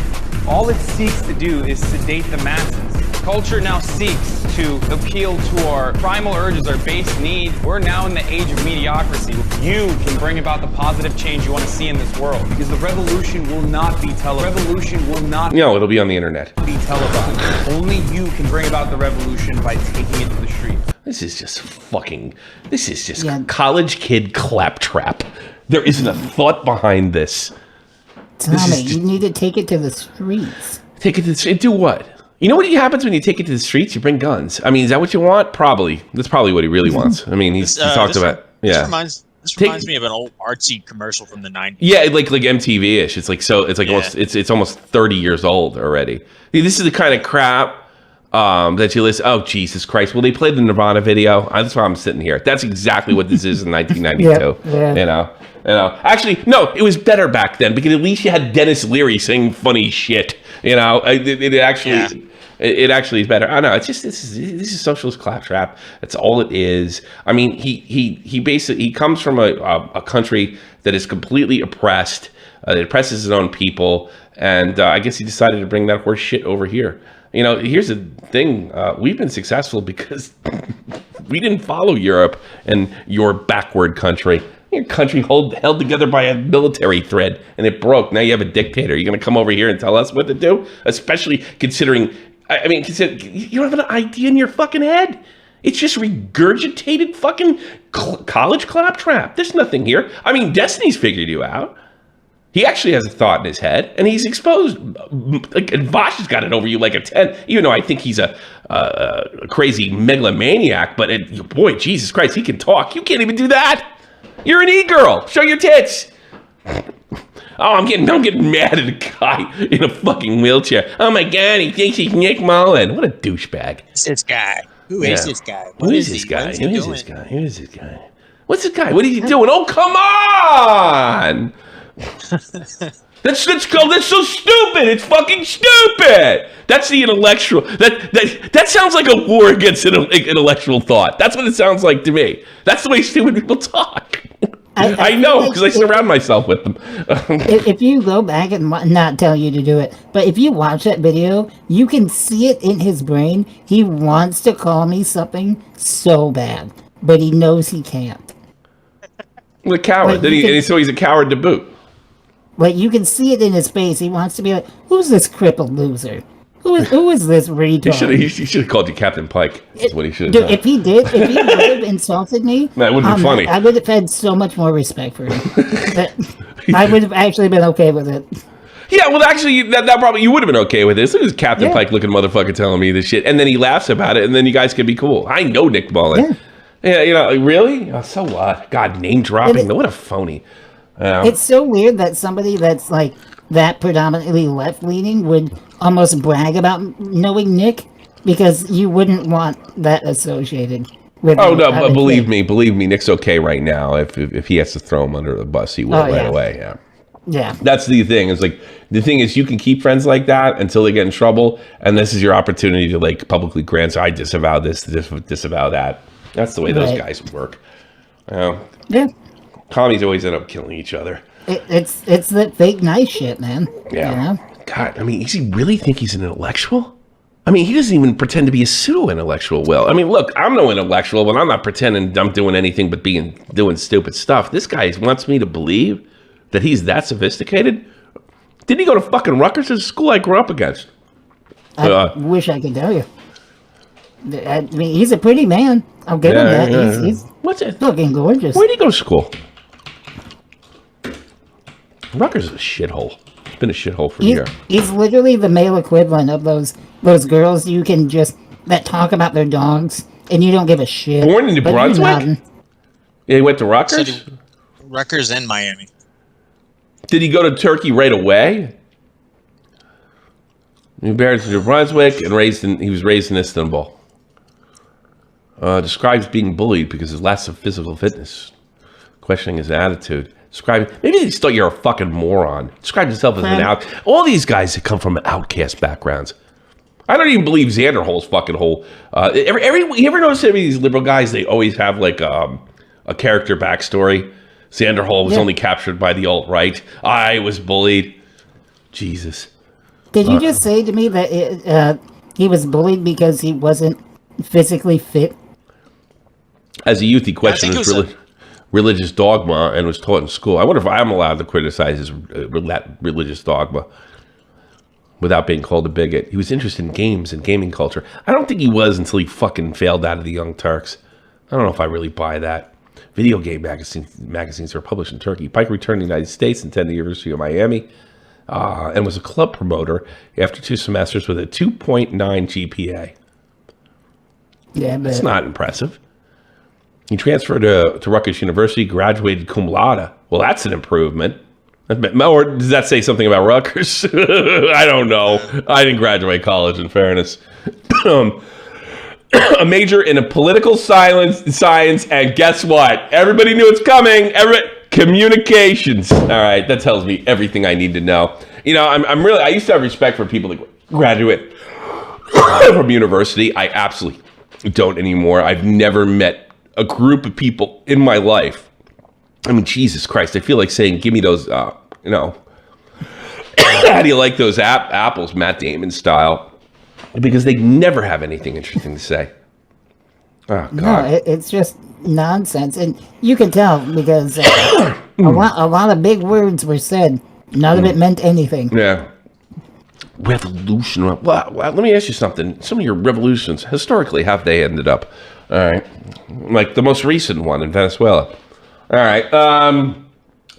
All it seeks to do is sedate the masses. Culture now seeks to appeal to our primal urges, our base needs. We're now in the age of mediocrity. You can bring about the positive change you want to see in this world, because the revolution will not be televised. Revolution will not it'll be on the internet. Be televised. Only you can bring about the revolution by taking it to the streets. This is just college kid claptrap. There isn't a thought behind this. Tommy, you need to take it to the streets. Take it to the streets? Do what? You know what happens when you take it to the streets? You bring guns. I mean, is that what you want? Probably. That's probably what he really wants. I mean, he talked about... Yeah. This reminds me of an old artsy commercial from the 90s. Yeah, like MTV-ish. It's like it's almost 30 years old already. This is the kind of crap that you listen. Oh, Jesus Christ! Well, they played the Nirvana video. That's why I'm sitting here. That's exactly what this is in 1992. Yeah. You know. Actually, no, it was better back then because at least you had Denis Leary saying funny shit. You know, it actually is better. I know. It's just this is socialist claptrap. That's all it is. I mean, he basically comes from a country that is completely oppressed. It oppresses its own people, and I guess he decided to bring that horse shit over here. You know, here's the thing. We've been successful because we didn't follow Europe and your backward country. Your country held together by a military thread, and it broke. Now you have a dictator. You're going to come over here and tell us what to do? Especially considering, you don't have an idea in your fucking head. It's just regurgitated fucking college claptrap. There's nothing here. I mean, Destiny's figured you out. He actually has a thought in his head, and he's exposed. And Vosh has got it over you like a 10, even though I think he's a crazy megalomaniac. But boy, Jesus Christ, he can talk. You can't even do that. You're an e-girl. Show your tits. Oh, I'm getting mad at a guy in a fucking wheelchair. Oh my God, he thinks he's Nick Mullen. What a douchebag. This guy. Who is this guy? Who is this guy? Who is this guy? Who is this guy? What's this guy? What is he doing? Oh, come on! That's so stupid. It's fucking stupid. That's the intellectual. That sounds like a war against intellectual thought. That's what it sounds like to me. That's the way stupid people talk. I know because I surround myself with them. If you go back and not tell you to do it, but if you watch that video, you can see it in his brain. He wants to call me something so bad, but he knows he can't. The coward. So he's a coward to boot. Like, you can see it in his face. He wants to be like, who's this crippled loser? Who is this retard? He should have called you Captain Pike. That's what he should have done. If he would have insulted me, that would have been funny. I would have had so much more respect for him. I would have actually been okay with it. Yeah, well, actually, that probably you would have been okay with this. Look at this Captain Pike looking motherfucker telling me this shit, and then he laughs about it, and then you guys can be cool. I know Nick Mullen. Yeah, you know, really? Oh, so what? God, name dropping. What a phony. It's so weird that somebody that's like that predominantly left-leaning would almost brag about knowing Nick, because you wouldn't want that associated with. Oh no, but believe me, Nick's okay right now. If he has to throw him under the bus, he will right away. Yeah. Yeah. That's the thing. It's like the thing is you can keep friends like that until they get in trouble, and this is your opportunity to like publicly grant. So I disavow this, disavow that. That's the way those guys work. Yeah. Commies always end up killing each other. It's the fake nice shit, man. Yeah. You know? God, I mean, does he really think he's an intellectual? I mean, he doesn't even pretend to be a pseudo-intellectual, Will. I mean, look, I'm no intellectual, but I'm not pretending I'm doing anything but doing stupid stuff. This guy wants me to believe that he's that sophisticated. Didn't he go to fucking Rutgers? It's a school I grew up against. I wish I could tell you. I mean, he's a pretty man. I'll give him that. Yeah. He's what's it? Looking gorgeous. Where did he go to school? Rutgers is a shithole. It's been a shithole for a year. He's literally the male equivalent of those girls you can that talk about their dogs and you don't give a shit. Born in New Brunswick? Yeah, he went to Rutgers? Rutgers and Miami. Did he go to Turkey right away? He was born in New Brunswick and he was raised in Istanbul. Describes being bullied because of less of physical fitness. Questioning his attitude. Maybe they just thought you're a fucking moron. Describe yourself as an out. All these guys that come from outcast backgrounds. I don't even believe Xanderhole's fucking whole. You ever notice every these liberal guys? They always have like a character backstory. Xander Hall was Yeah. only captured by the alt-right. I was bullied. Jesus. Did you just say to me that he was bullied because he wasn't physically fit? As a youth, he questioned I his think it was religious dogma and was taught in school. I wonder if I'm allowed to criticize his religious dogma without being called a bigot. He was interested in games and gaming culture. I don't think he was until he fucking failed out of the Young Turks. I don't know if I really buy that. Video game magazines are published in Turkey. Pike returned to the United States and attended the University of Miami and was a club promoter after 2 semesters with a 2.9 GPA. Yeah, That's not impressive. He transferred to Rutgers University, graduated cum laude. Well, that's an improvement. Or does that say something about Rutgers? I don't know. I didn't graduate college, in fairness. A major in political science, and guess what? Everybody knew it's coming. Communications. All right, that tells me everything I need to know. You know, I used to have respect for people that graduate from university. I absolutely don't anymore. I've never met a group of people in my life. I mean, Jesus Christ, I feel like saying, give me those, how do you like those apples, Matt Damon style? Because they never have anything interesting to say. Oh, God. No, it's just nonsense. And you can tell because a lot of big words were said. None of it meant anything. Yeah. Revolution. Well, let me ask you something. Some of your revolutions, historically, have they ended up? All right. Like the most recent one in Venezuela. All right.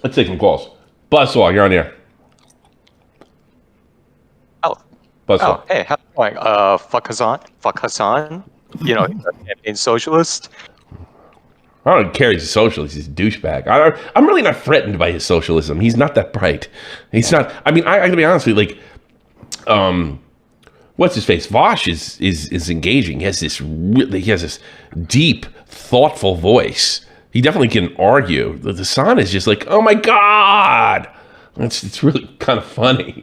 Let's take some calls. Buzzsaw, you're on the air. Buzzsaw. Oh, hey, how's it going? Fuck Hasan. You know, campaign socialist. I don't care he's a socialist. He's a douchebag. I'm really not threatened by his socialism. He's not that bright. He's not. I mean, I gotta be honest with you. Like, what's his face? Vosh is engaging. He has this deep, thoughtful voice. He definitely can argue. The son is just like, oh my God. It's really kind of funny.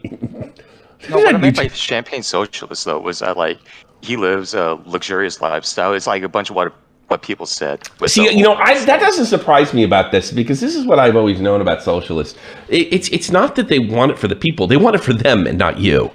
No, what I meant by champagne socialist though was that like he lives a luxurious lifestyle. It's like a bunch of what people said. See, that doesn't surprise me about this because this is what I've always known about socialists. It's not that they want it for the people; they want it for them and not you.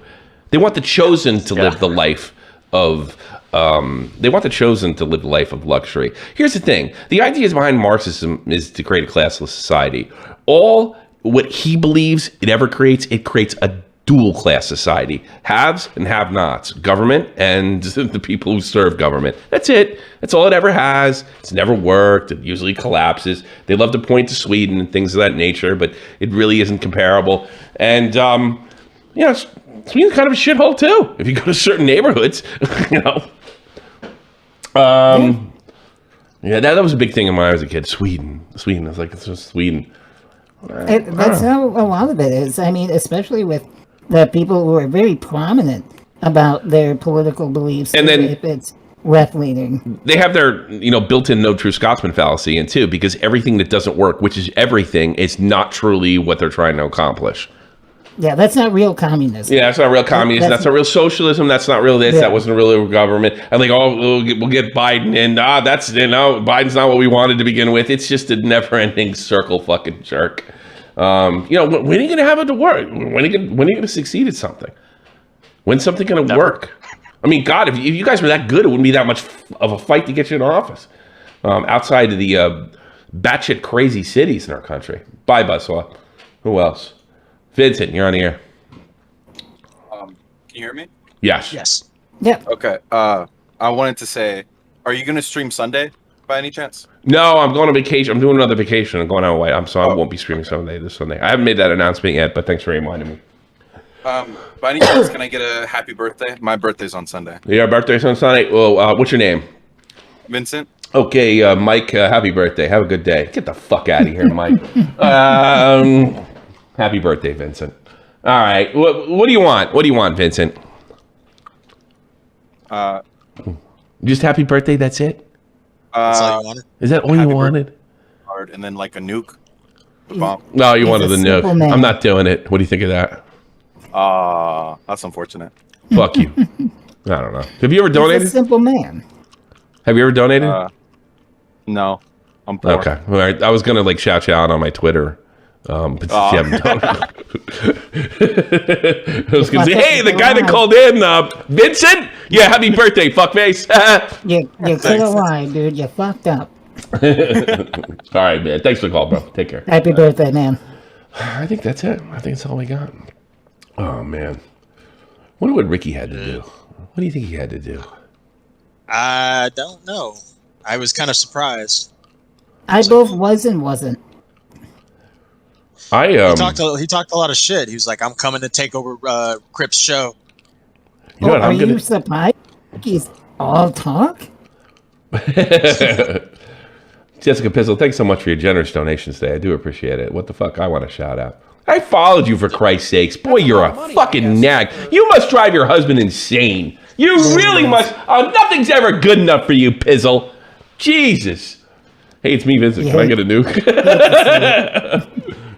They want the chosen to live the life of. They want the chosen to live the life of luxury. Here's the thing: the ideas behind Marxism is to create a classless society. All what he believes it creates a dual class society, haves and have-nots, government and the people who serve government. That's it. That's all it ever has. It's never worked. It usually collapses. They love to point to Sweden and things of that nature, but it really isn't comparable. And Sweden's kind of a shithole too. If you go to certain neighborhoods, Yeah, that was a big thing when I was a kid. Sweden. I was like, it's just Sweden. That's how a lot of it is. I mean, especially with the people who are very prominent about their political beliefs, and then if it's left-leaning. They have their, built-in no true Scotsman fallacy in too, because everything that doesn't work, which is everything, is not truly what they're trying to accomplish. Yeah, that's not real communism. Yeah, that's not real communism. That's not real socialism. That's not real this. Yeah. That wasn't really government. And like, we'll get Biden, and Biden's not what we wanted to begin with. It's just a never-ending circle, fucking jerk. When are you going to have it to work? When are you going to succeed at something? When's something going to work? I mean, God, if you guys were that good, it wouldn't be that much of a fight to get you in office. Outside of the batshit crazy cities in our country. Bye, Buzzsaw. Who else? Vincent, you're on the air. Can you hear me? Yes. Yes. Yeah. Okay. I wanted to say, are you going to stream Sunday by any chance? No, I'm going on vacation. I'm doing another vacation. I'm going out away. I won't be streaming this Sunday. I haven't made that announcement yet, but thanks for reminding me. By any chance, can I get a happy birthday? My birthday's on Sunday. Your birthday's on Sunday? Well, what's your name? Vincent. Okay, Mike, happy birthday. Have a good day. Get the fuck out of here, Mike. Happy birthday, Vincent. All right. What do you want? What do you want, Vincent? Just happy birthday, that's it? That's all you wanted? Is that all you wanted? And then like a nuke. The bomb. No, you wanted the nuke. Man. I'm not doing it. What do you think of that? That's unfortunate. Fuck you. I don't know. Have you ever donated? He's a simple man. Have you ever donated? No. I'm poor. Okay. All right. I was gonna like shout you out on my Twitter. But since you haven't done it. I was gonna say, hey, the guy that called in, Vincent. Yeah, happy birthday, fuckface. You could have lied, dude. You fucked up. All right, man. Thanks for the call, bro. Take care. Happy birthday, man. I think that's it. I think that's all we got. Oh man. Wonder what Ricky had to do. What do you think he had to do? I don't know. I was kind of surprised. I both was and wasn't. He talked a lot of shit. He was like, "I'm coming to take over Cripp's show." You know what? Are you surprised? He's all talk. Jessica Pizzle, thanks so much for your generous donations today. I do appreciate it. What the fuck? I want to shout out. I followed you for Christ's sakes. Boy, you're a fucking nag. You must drive your husband insane. You really must. Nothing's ever good enough for you, Pizzle. Jesus. Hey, it's me, Vincent. Can I get a nuke?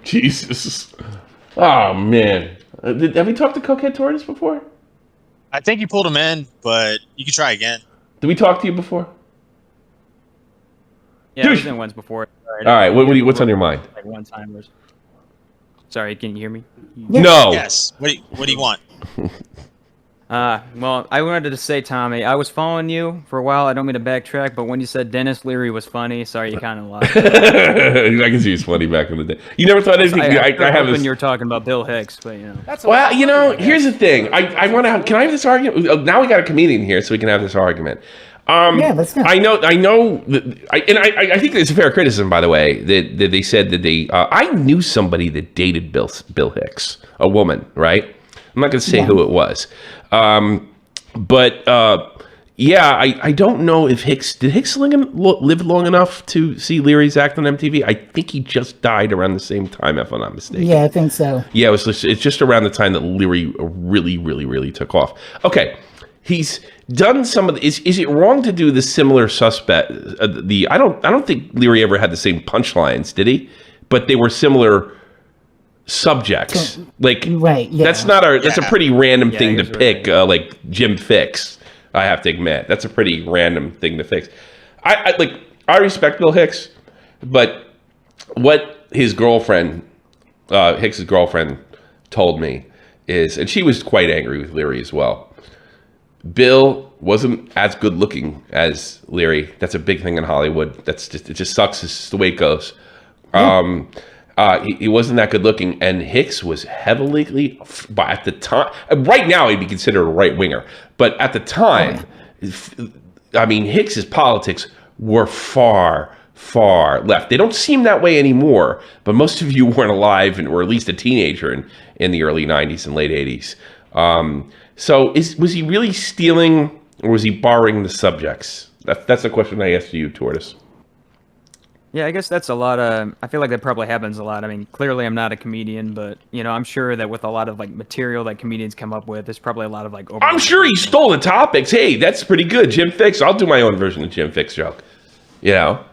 Jesus. Oh, man. Have we talked to Cokehead Tortoise before? I think you pulled him in, but you can try again. Did we talk to you before? Yeah, I've been once before. All right, what's on your mind? Like one-timers. Sorry, can you hear me? No. Yes. What do you want? Well, I wanted to say, Tommy, I was following you for a while. I don't mean to backtrack, but when you said Denis Leary was funny, sorry, you kind of lied. I can see he's funny back in the day. You never thought anything. I have when this. you were talking about Bill Hicks, but you know. Well, you know, here's the thing. I want to. Can I have this argument? Now we got a comedian here, so we can have this argument. Yeah, let's go. I know. I think it's a fair criticism, by the way, that they said that they. I knew somebody that dated Bill Hicks, a woman, right? I'm not going to say who it was, but yeah, I don't know if did Hicks live long enough to see Leary's act on MTV. I think he just died around the same time, if I'm not mistaken. Yeah, I think so. Yeah, it's just around the time that Leary really took off. Okay. He's done some of the, is it wrong to do the similar suspect? I don't think Leary ever had the same punchlines, did he? But they were similar subjects. Like, right? Yeah. That's a pretty random thing to pick. Like Jim Fix, I have to admit, that's a pretty random thing to fix. I respect Bill Hicks, but what his girlfriend, Hicks's girlfriend, told me is, and she was quite angry with Leary as well. Bill wasn't as good looking as Leary. That's a big thing in Hollywood. It just sucks. It's the way it goes. He wasn't that good looking, and Hicks was heavily, at the time. Right now, he'd be considered a right winger, but at the time, I mean, Hicks's politics were far left. They don't seem that way anymore, but most of you weren't alive, or at least a teenager in the early '90s and late '80s. So was he really stealing, or was he borrowing the subjects? That's the question I asked you, Tortoise. Yeah, I guess that's a lot of. I feel like that probably happens a lot. I mean, clearly I'm not a comedian, but you know, I'm sure that with a lot of like material that comedians come up with, there's probably a lot of like. I'm sure he stole the topics. Hey, that's pretty good, Jim Fix. I'll do my own version of Jim Fix joke. You know,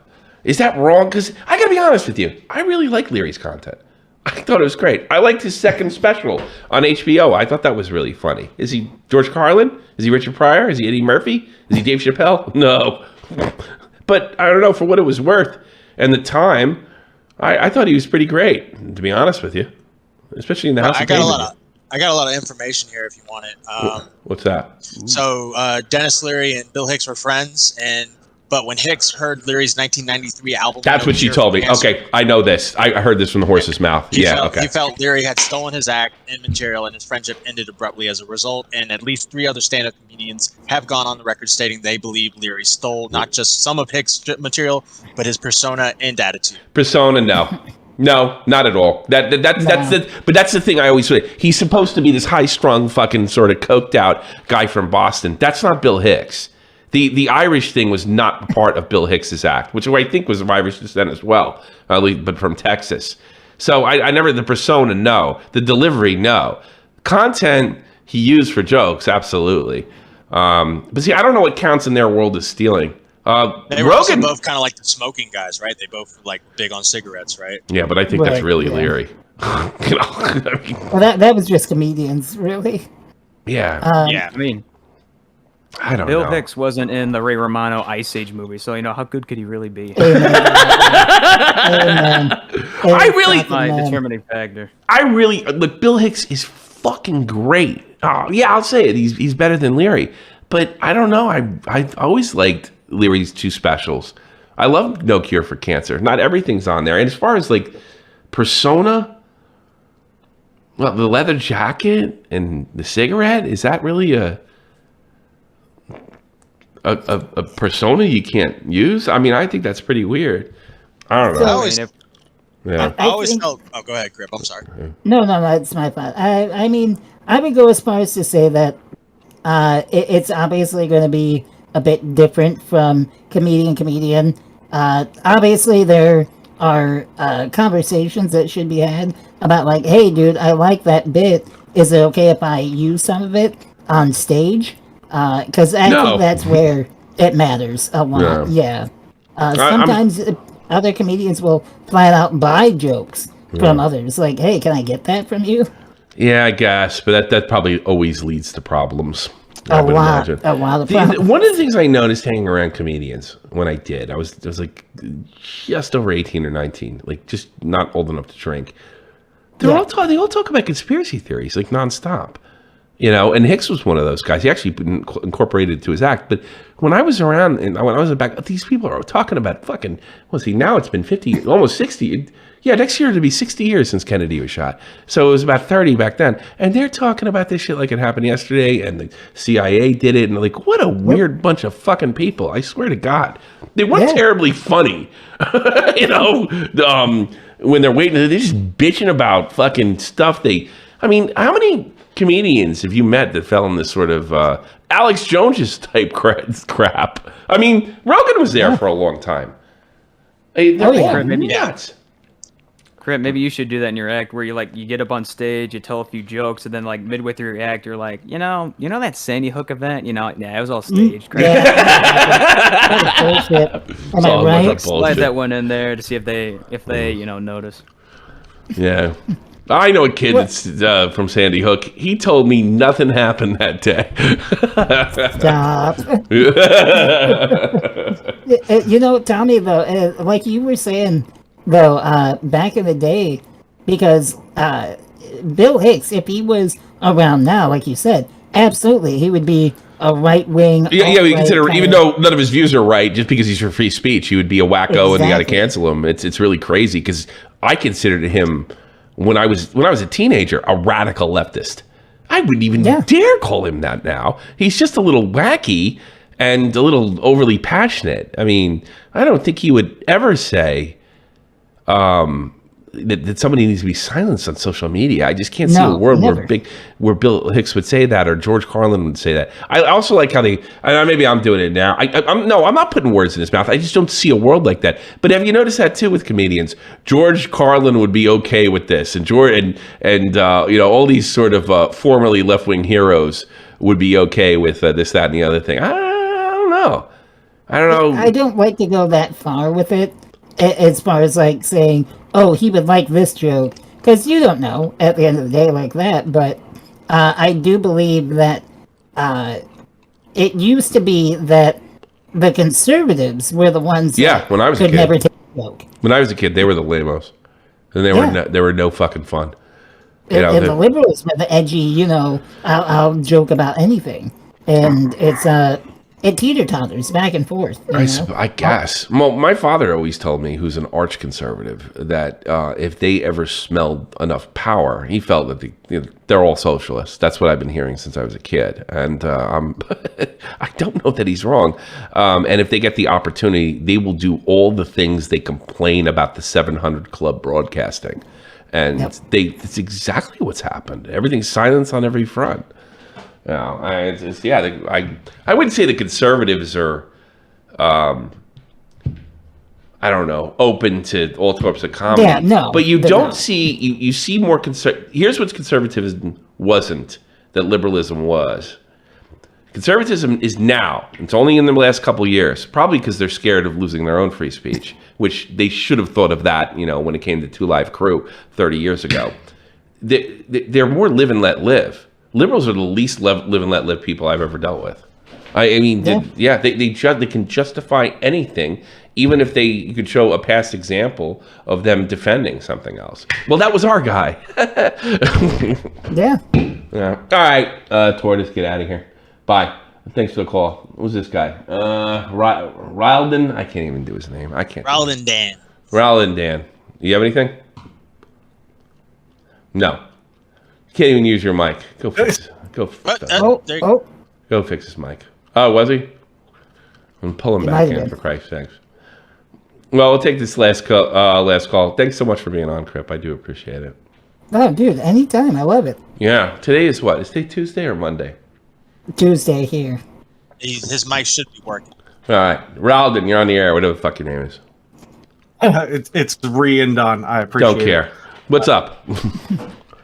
is that wrong? Because I gotta be honest with you, I really like Leary's content. I thought it was great. I liked his second special on HBO. I thought that was really funny. Is he George Carlin? Is he Richard Pryor? Is he Eddie Murphy? Is he Dave Chappelle? No. But I don't know, for what it was worth and the time, I thought he was pretty great, to be honest with you. Especially in the House of David. I got a lot of information here if you want it. What's that? So Denis Leary and Bill Hicks were friends, but when Hicks heard Leary's 1993 album... That's what she told me. Okay, I know this. I heard this from the horse's mouth. He felt Leary had stolen his act and material, and his friendship ended abruptly as a result. And at least 3 other stand-up comedians have gone on the record stating they believe Leary stole not just some of Hicks' material, but his persona and attitude. Persona, no. No, not at all. But that's the thing I always say. He's supposed to be this high-strung, fucking sort of coked out guy from Boston. That's not Bill Hicks. The Irish thing was not part of Bill Hicks's act, which I think was of Irish descent as well, but from Texas. So I never, the persona, no. The delivery, no. Content he used for jokes, absolutely. But see, I don't know what counts in their world as stealing. They were also both kind of like the smoking guys, right? They both were like big on cigarettes, right? Yeah, but I think that's really Leary. You know, well, that was just comedians, really. Yeah. I mean, I don't Bill know. Hicks wasn't in the Ray Romano Ice Age movie, so how good could he really be? I really my determining factor. I really look. Bill Hicks is fucking great. Oh, yeah, I'll say it. He's better than Leary, but I don't know. I always liked Leary's 2 specials. I love No Cure for Cancer. Not everything's on there. And as far as like persona, well, the leather jacket and the cigarette, is that really a persona you can't use? I mean, I think that's pretty weird. I don't know. I always felt. Oh, go ahead, Grip. I'm sorry. No, it's my fault. I mean, I would go as far as to say that it's obviously going to be a bit different from comedian. Obviously, there are conversations that should be had about like, hey, dude, I like that bit. Is it okay if I use some of it on stage? Because I think that's where it matters a lot. Yeah. Sometimes other comedians will flat out buy jokes from others. Like, hey, can I get that from you? Yeah, I guess, but that probably always leads to problems. A lot of problems. One of the things I noticed hanging around comedians when I did, I was like just over 18 or 19, like just not old enough to drink. They all talk about conspiracy theories like nonstop. And Hicks was one of those guys. He actually incorporated it to his act. But when I was around and when I was back, these people are talking about fucking. Well, see, now it's been 50, almost 60. Yeah, next year it'll be 60 years since Kennedy was shot. So it was about 30 back then, and they're talking about this shit like it happened yesterday, and the CIA did it, and they're like, what a weird bunch of fucking people. I swear to God, they weren't terribly funny. When they're waiting, they're just bitching about fucking stuff. I mean, how many comedians have you met that fell in this sort of Alex Jones type crap? I mean, Rogan was there for a long time. They're nuts. Crip, maybe you should do that in your act where you get up on stage, you tell a few jokes, and then like midway through your act, you're like, you know that Sandy Hook event, it was all staged. Am I right? Slide that one in there to see if they notice. Yeah. I know a kid that's from Sandy Hook. He told me nothing happened that day. Stop. Tommy, though, like you were saying, though, back in the day, because Bill Hicks, if he was around now, like you said, absolutely, he would be a right-wing. Yeah, we consider, even though none of his views are right, just because he's for free speech, he would be a wacko, and you got to cancel him. It's really crazy because I considered him. When I was a teenager, a radical leftist. I wouldn't even dare call him that now. He's just a little wacky and a little overly passionate. I mean, I don't think he would ever say that somebody needs to be silenced on social media. I just can't see a world where Bill Hicks would say that or George Carlin would say that. I also like how maybe I'm doing it now. I'm not putting words in his mouth. I just don't see a world like that. But have you noticed that too with comedians? George Carlin would be okay with this, and all these sort of formerly left-wing heroes would be okay with this, that, and the other thing. I don't know. I don't like to go that far with it, as far as like saying, oh, he would like this joke, because you don't know at the end of the day like that. But I do believe that it used to be that the conservatives were the ones that when I was a kid, never take a joke. When I was a kid, they were the lamos, and they were no fucking fun. And the liberals were the edgy, I'll joke about anything, and it teeter-totters back and forth. I guess. Well, my father always told me, who's an arch conservative, that if they ever smelled enough power, he felt that they're all socialists. That's what I've been hearing since I was a kid, and I don't know that he's wrong. And if they get the opportunity, they will do all the things they complain about the 700 Club broadcasting, and it's exactly what's happened. Everything's silence on every front. I wouldn't say the conservatives are, I don't know, open to all types of comedy. Yeah, no. But you don't see, you see more here's what conservatism wasn't that liberalism was. Conservatism is now. It's only in the last couple of years, probably because they're scared of losing their own free speech, which they should have thought of that, when it came to Two Live Crew 30 years ago. They're more live and let live. Liberals are the least live and let live people I've ever dealt with. I mean, they can justify anything, even if you could show a past example of them defending something else. Well, that was our guy. Yeah. All right, Tortoise, get out of here. Bye. Thanks for the call. Who's this guy? Rylden? I can't even do his name. I can't. Rylden Dan. Rylden Dan. You have anything? No. You can't even use your mic. Go fix it. Go fix it. Go fix his mic. Oh, was he? I'm pulling back in, for Christ's sakes. Well, we'll take this last call. Thanks so much for being on, Cripp. I do appreciate it. Oh, dude, anytime. I love it. Yeah. Today is what? Is today Tuesday or Monday? Tuesday here. His mic should be working. All right. Ralden, you're on the air. Whatever the fuck your name is. It's Re and Don. I appreciate it. Don't care. What's up?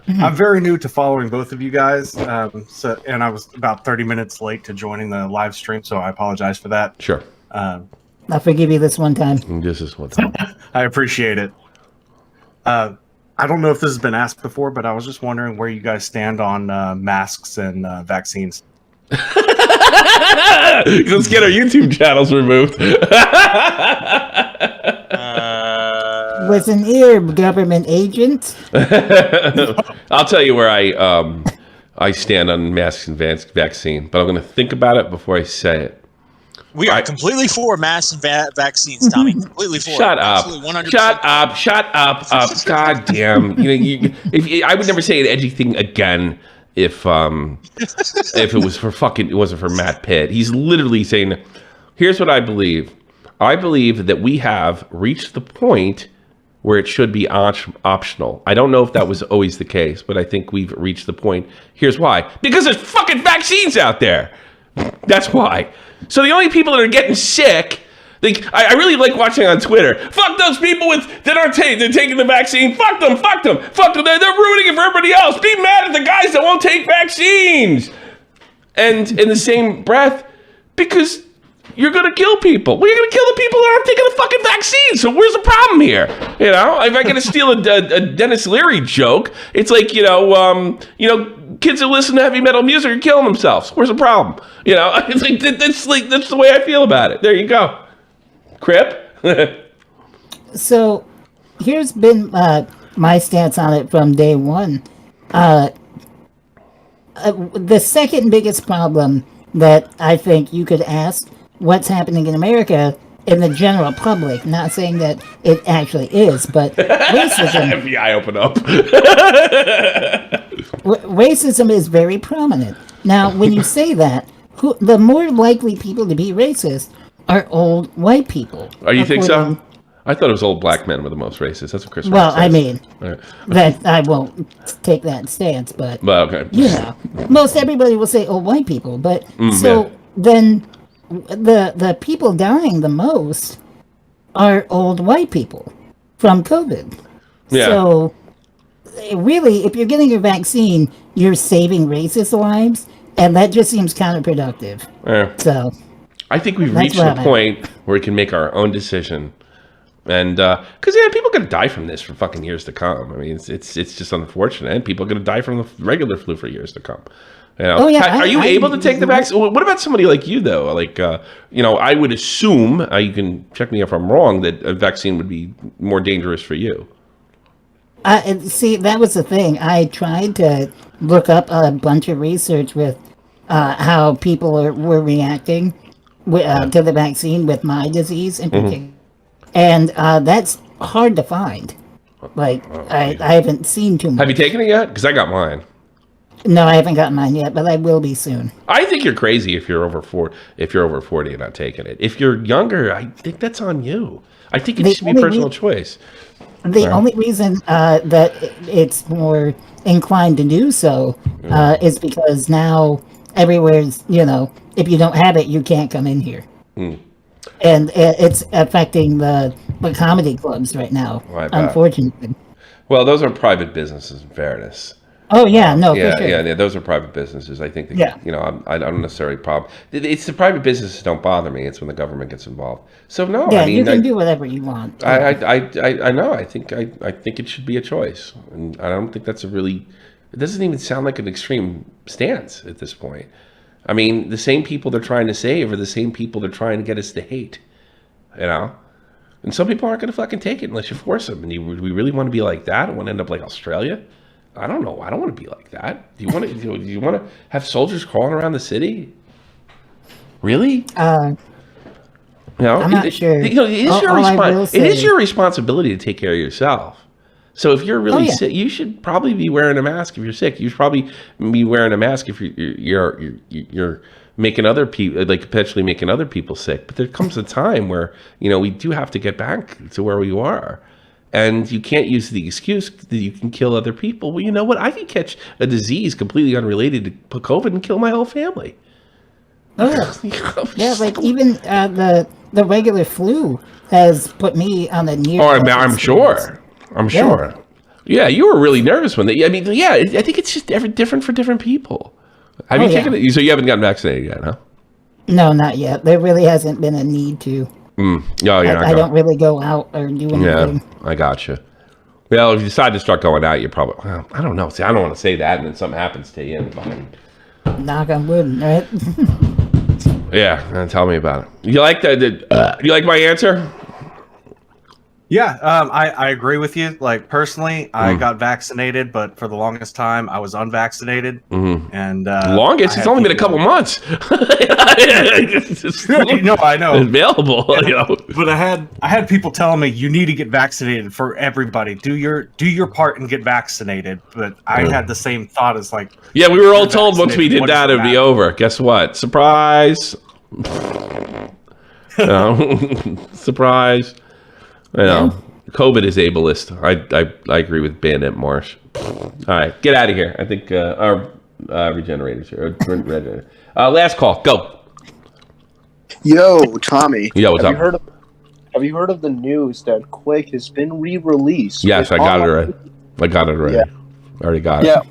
I'm very new to following both of you guys, and I was about 30 minutes late to joining the live stream, so I apologize for that. Sure. I'll forgive you this one time. This is one time. I appreciate it. I don't know if this has been asked before, but I was just wondering where you guys stand on masks and vaccines. Let's get our YouTube channels removed. Was an ear government agent? I'll tell you where I stand on masks and vaccine, but I'm going to think about it before I say it. We are completely for masks and vaccines, Tommy. Completely for. Shut up! 100%. Shut up! God damn! I would never say an edgy thing again if it was for it wasn't for Matt Pitt. He's literally saying, "Here's what I believe. I believe that we have reached the point where it should be optional. I don't know if that was always the case, but I think we've reached the point. Here's why. Because there's fucking vaccines out there. That's why. So the only people that are getting sick, I really like watching on Twitter. Fuck those people that aren't taking the vaccine. Fuck them. Fuck them. Fuck them. They're ruining it for everybody else. Be mad at the guys that won't take vaccines. And in the same breath, because you're going to kill people. Well, you're going to kill the people that aren't taking the fucking vaccine. So where's the problem here? You know, if I got to steal a Denis Leary joke, it's like, kids that listen to heavy metal music are killing themselves. Where's the problem? You know, it's like that's the way I feel about it. There you go. Cripp? So here's been my stance on it from day one. The second biggest problem that I think you could ask what's happening in America in the general public, not saying that it actually is, but racism. FBI, open up. Racism is very prominent. Now, when you say that, the more likely people to be racist are old white people. Oh, you think so? I thought it was old black men were the most racist. That's what Chris Well, says. I mean, Right. that I won't take that stance, but okay. Most everybody will say old white people, but then the people dying the most are old white people from COVID. Yeah. So really, if you're getting a vaccine, you're saving racist lives, and that just seems counterproductive. So I think we've that's reached where the I'm at. point where we can make our own decision. And because people are going to die from this for fucking years to come. I mean, it's just unfortunate. And people are going to die from the regular flu for years to come. You know? Oh, yeah, Are you able to take the vaccine? What about somebody like you, though? Like, I would assume, you can check me if I'm wrong, that a vaccine would be more dangerous for you. See, that was the thing. I tried to look up a bunch of research with how people were reacting to the vaccine with my disease in particular. And that's hard to find. Like, I haven't seen too much. Have you taken it yet? Because I got mine. No, I haven't gotten mine yet, but I will be soon. I think you're crazy if you're over 40. If you're over 40 and not taking it. If you're younger, I think that's on you. I think it should be a personal choice. The only reason that it's more inclined to do so is because now everywhere's, if you don't have it, you can't come in here. And it's affecting the comedy clubs right now, unfortunately. Well, those are private businesses, in fairness. Oh, yeah, no, for sure. Yeah, those are private businesses. I think, I don't necessarily problem. It's the private businesses don't bother me. It's when the government gets involved. So, no, Yeah, I mean, you can do whatever you want. I know. I think it should be a choice. And I don't think that's it doesn't even sound like an extreme stance at this point. I mean, the same people they're trying to save are the same people they're trying to get us to hate. You know? And some people aren't going to fucking take it unless you force them. And we really want to be like that and want to end up like Australia? I don't know. I don't want to be like that. Do you want to? Do you want to have soldiers crawling around the city? Really? I'm not sure. You know, it is your responsibility to take care of yourself. So if you're really sick, you should probably be wearing a mask. If you're sick, you should probably be wearing a mask if you're making other people, like potentially making other people sick. But there comes a time where, you know, we do have to get back to where we are. And you can't use the excuse that you can kill other people. Well, you know what? I could catch a disease completely unrelated to COVID and kill my whole family. Oh, yeah, like even the regular flu has put me on the near. Oh, I'm sure. I'm sure. Yeah, you were really nervous when I mean, yeah, I think it's just different for different people. Have you taken it? So you haven't gotten vaccinated yet, huh? No, not yet. There really hasn't been a need to. Oh, yeah. I don't really go out or do anything. Yeah, I gotcha. Well, if you decide to start going out, you probably, well, I don't know. See, I don't want to say that, and then something happens to you. Knock on wood, right? Yeah, tell me about it. You like you like my answer? Yeah, I agree with you. Like personally, I got vaccinated, but for the longest time, I was unvaccinated. And longest? It's only been a couple months. No, I know. Available, you know. But I had people telling me you need to get vaccinated for everybody. Do your part and get vaccinated. But I had the same thought as like, yeah, we were all told once we did that it'd be over. Guess what? Surprise! Surprise! You know, COVID is ableist. I agree with Bandit Marsh. All right, get out of here. I think our regenerators here. Last call. Go. Yo, Tommy. Yo, what's up? Have you heard of the news that Quake has been re-released? Yes, I got it already. Yeah. I already got it. Yeah.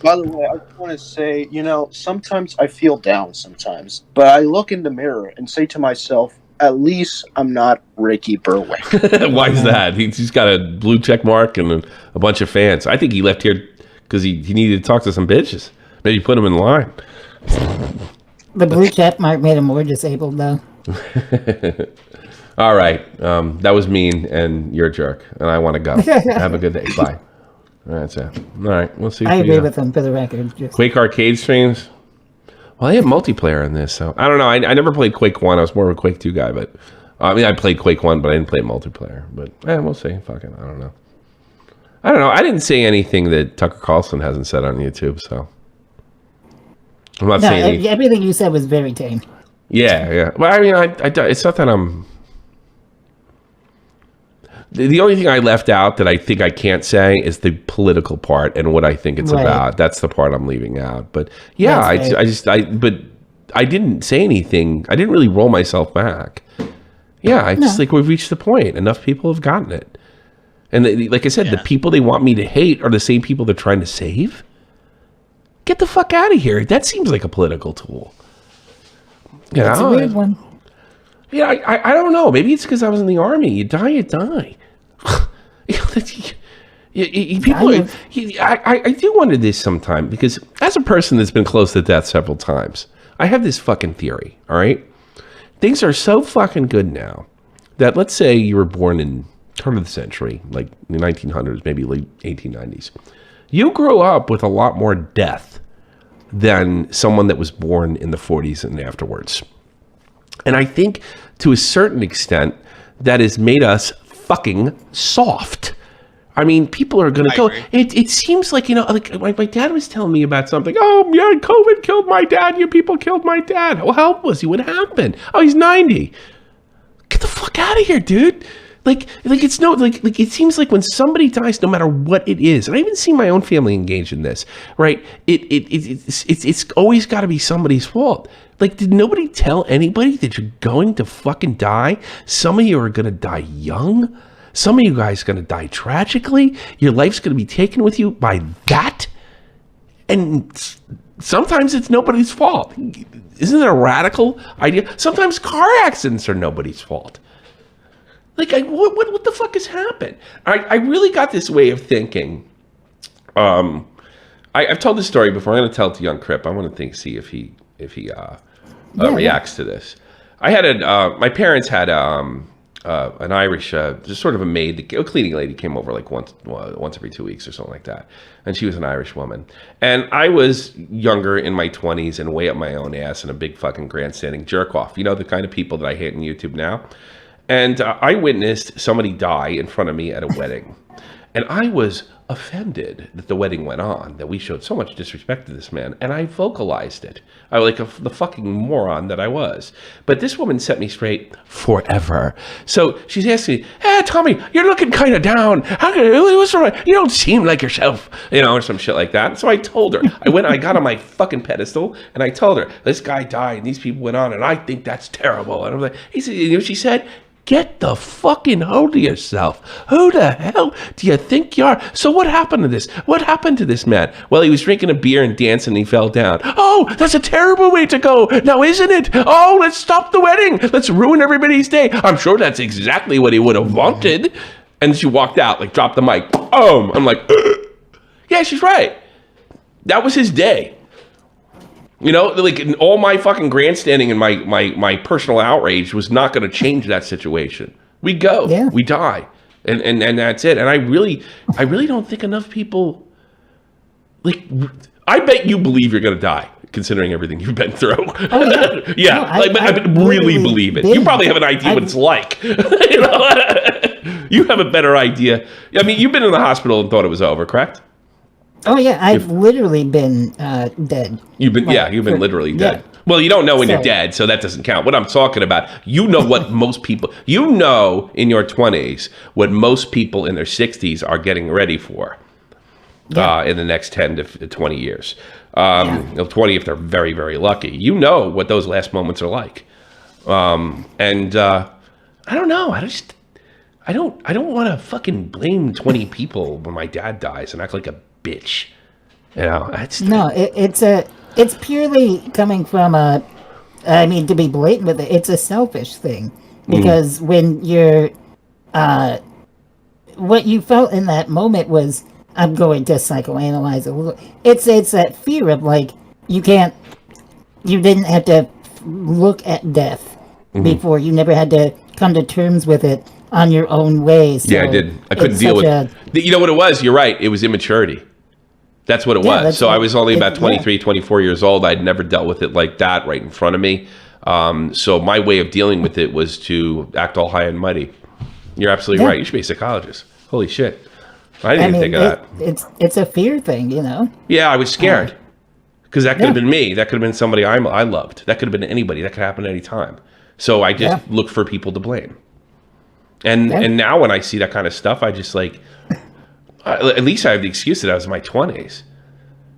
By the way, I just want to say, you know, sometimes I feel down sometimes, but I look in the mirror and say to myself, at least I'm not Ricky Berwick. Why is that? He's got a blue check mark and a bunch of fans. I think he left here because he needed to talk to some bitches. Maybe put him in line. The blue check mark made him more disabled, though. All right. That was mean, and you're a jerk, and I want to go. Have a good day. Bye. All right, so. All right, we'll see. I agree with him, for the record. Quake arcade streams? Well, they have multiplayer in this, so I don't know. I never played Quake 1. I was more of a Quake 2 guy, but I mean, I played Quake 1, but I didn't play multiplayer. But we'll see. Fucking, I don't know. I didn't say anything that Tucker Carlson hasn't said on YouTube, so I'm not saying anything. Everything you said was very tame. Yeah. Well, I mean, it's not that I'm. The only thing I left out that I think I can't say is the political part and what I think it's about. That's the part I'm leaving out. But yeah, but I didn't say anything. I didn't really roll myself back. Yeah, just like we've reached the point. Enough people have gotten it. And like I said, the people they want me to hate are the same people they're trying to save. Get the fuck out of here. That seems like a political tool. That's a weird one. Yeah, I don't know. Maybe it's because I was in the army. You die, you die. I do wonder this sometime because as a person that's been close to death several times, I have this fucking theory, all right? Things are so fucking good now that let's say you were born in turn of the century, like the 1900s, maybe late 1890s. You grew up with a lot more death than someone that was born in the 40s and afterwards. And I think to a certain extent that has made us fucking soft. I mean, people are going to go. It seems like, you know, like my dad was telling me about something. Oh, yeah, COVID killed my dad. You people killed my dad. Well, how old was he? What happened? Oh, he's 90. Get the fuck out of here, dude. Like it's no, like it seems like when somebody dies, no matter what it is, and I even see my own family engage in this, right? It's always got to be somebody's fault. Like, did nobody tell anybody that you're going to fucking die? Some of you are going to die young. Some of you guys are going to die tragically. Your life's going to be taken with you by that. And sometimes it's nobody's fault. Isn't it a radical idea? Sometimes car accidents are nobody's fault. Like, what the fuck has happened? I really got this way of thinking. I've told this story before. I'm going to tell it to Yungcripp. I want to see if he reacts to this. I had my parents had an Irish, just sort of a maid, a cleaning lady came over like once every 2 weeks or something like that. And she was an Irish woman. And I was younger, in my 20s, and way up my own ass and a big fucking grandstanding jerk off. You know, the kind of people that I hate on YouTube now. And I witnessed somebody die in front of me at a wedding. And I was offended that the wedding went on, that we showed so much disrespect to this man, and I vocalized it. I was like the fucking moron that I was. But this woman set me straight forever. So she's asking me, "Hey, Tommy, you're looking kind of down. What's wrong? You don't seem like yourself," you know, or some shit like that. So I told her. I got on my fucking pedestal, and I told her, "This guy died, and these people went on, and I think that's terrible." And I was like, you know what she said? "Get the fucking hold of yourself. Who the hell do you think you are?" So what happened to this? What happened to this man? Well, he was drinking a beer and dancing and he fell down. "Oh, that's a terrible way to go. Now, isn't it? Oh, let's stop the wedding. Let's ruin everybody's day." I'm sure that's exactly what he would have wanted. And she walked out, like dropped the mic. Boom. I'm like, yeah, she's right. That was his day. You know, like all my fucking grandstanding and my personal outrage was not going to change that situation. We go, we die, and that's it. And I really don't think enough people, like, I bet you believe you're going to die, considering everything you've been through. Oh, yeah, no, I really believe it. You probably have an idea what it's like. You know, you have a better idea. I mean, you've been in the hospital and thought it was over, correct? Oh yeah, I've literally been dead. You've been literally dead. Yeah. Well, you don't know when you're dead, so that doesn't count. What I'm talking about, you know what most people, you know in your 20s what most people in their 60s are getting ready for in the next 10 to 20 years. 20 if they're very, very lucky. You know what those last moments are like. And I don't know. I don't want to fucking blame 20 people when my dad dies and act like a bitch. You know, it's purely coming from I mean, to be blatant with it, it's a selfish thing. Because when you're what you felt in that moment was, I'm going to psychoanalyze a little. It's that fear of, like, you didn't have to look at death before. You never had to come to terms with it on your own way. So yeah, I did. I couldn't deal with it. You know what it was? You're right. It was immaturity. That's what it was. So I was only about 23, 24 years old. I'd never dealt with it like that right in front of me. So my way of dealing with it was to act all high and mighty. You're absolutely right. You should be a psychologist. Holy shit. I didn't think of that. It's a fear thing, you know? Yeah, I was scared. Because that could have been me. That could have been somebody I loved. That could have been anybody. That could happen at any time. So I just look for people to blame. And now when I see that kind of stuff, I just like, at least I have the excuse that I was in my 20s.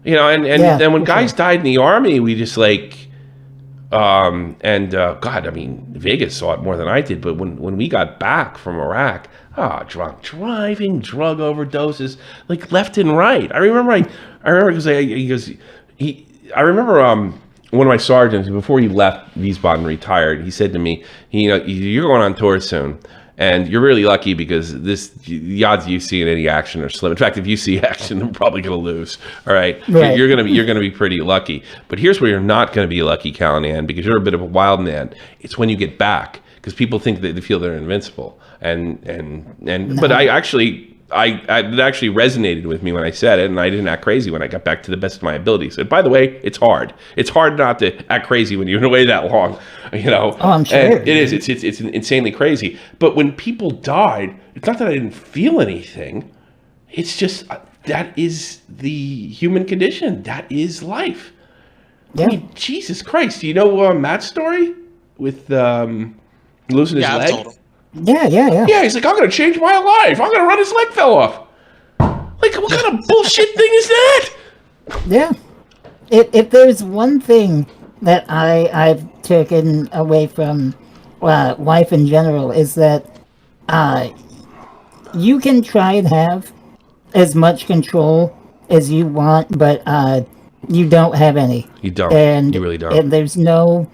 You know, and then when guys died in the army, we just like, God, I mean, Vegas saw it more than I did, but when we got back from Iraq, drunk driving, drug overdoses, like left and right. I remember because I remember one of my sergeants, before he left Wiesbaden, retired, he said to me, you know, "You're going on tour soon. And you're really lucky because the odds of you seeing any action are slim. In fact, if you see action, I'm probably going to lose. All right, you're going to be pretty lucky. But here's where you're not going to be lucky, Callahan, because you're a bit of a wild man. It's when you get back, because people think that they feel they're invincible. But it actually resonated with me when I said it, and I didn't act crazy when I got back to the best of my abilities. And by the way, it's hard. It's hard not to act crazy when you're away that long, you know. Oh, I'm sure. And it is. It's insanely crazy. But when people died, it's not that I didn't feel anything. It's just that is the human condition. That is life. Yeah. I mean, Jesus Christ. Do you know Matt's story with losing his leg? Told him. Yeah. Yeah, he's like, "I'm going to change my life. I'm going to run his leg fell off." Like, what kind of bullshit thing is that? Yeah. If there's one thing that I've taken away from life in general, is that you can try and have as much control as you want, but you don't have any. You don't. And you really don't. And there's no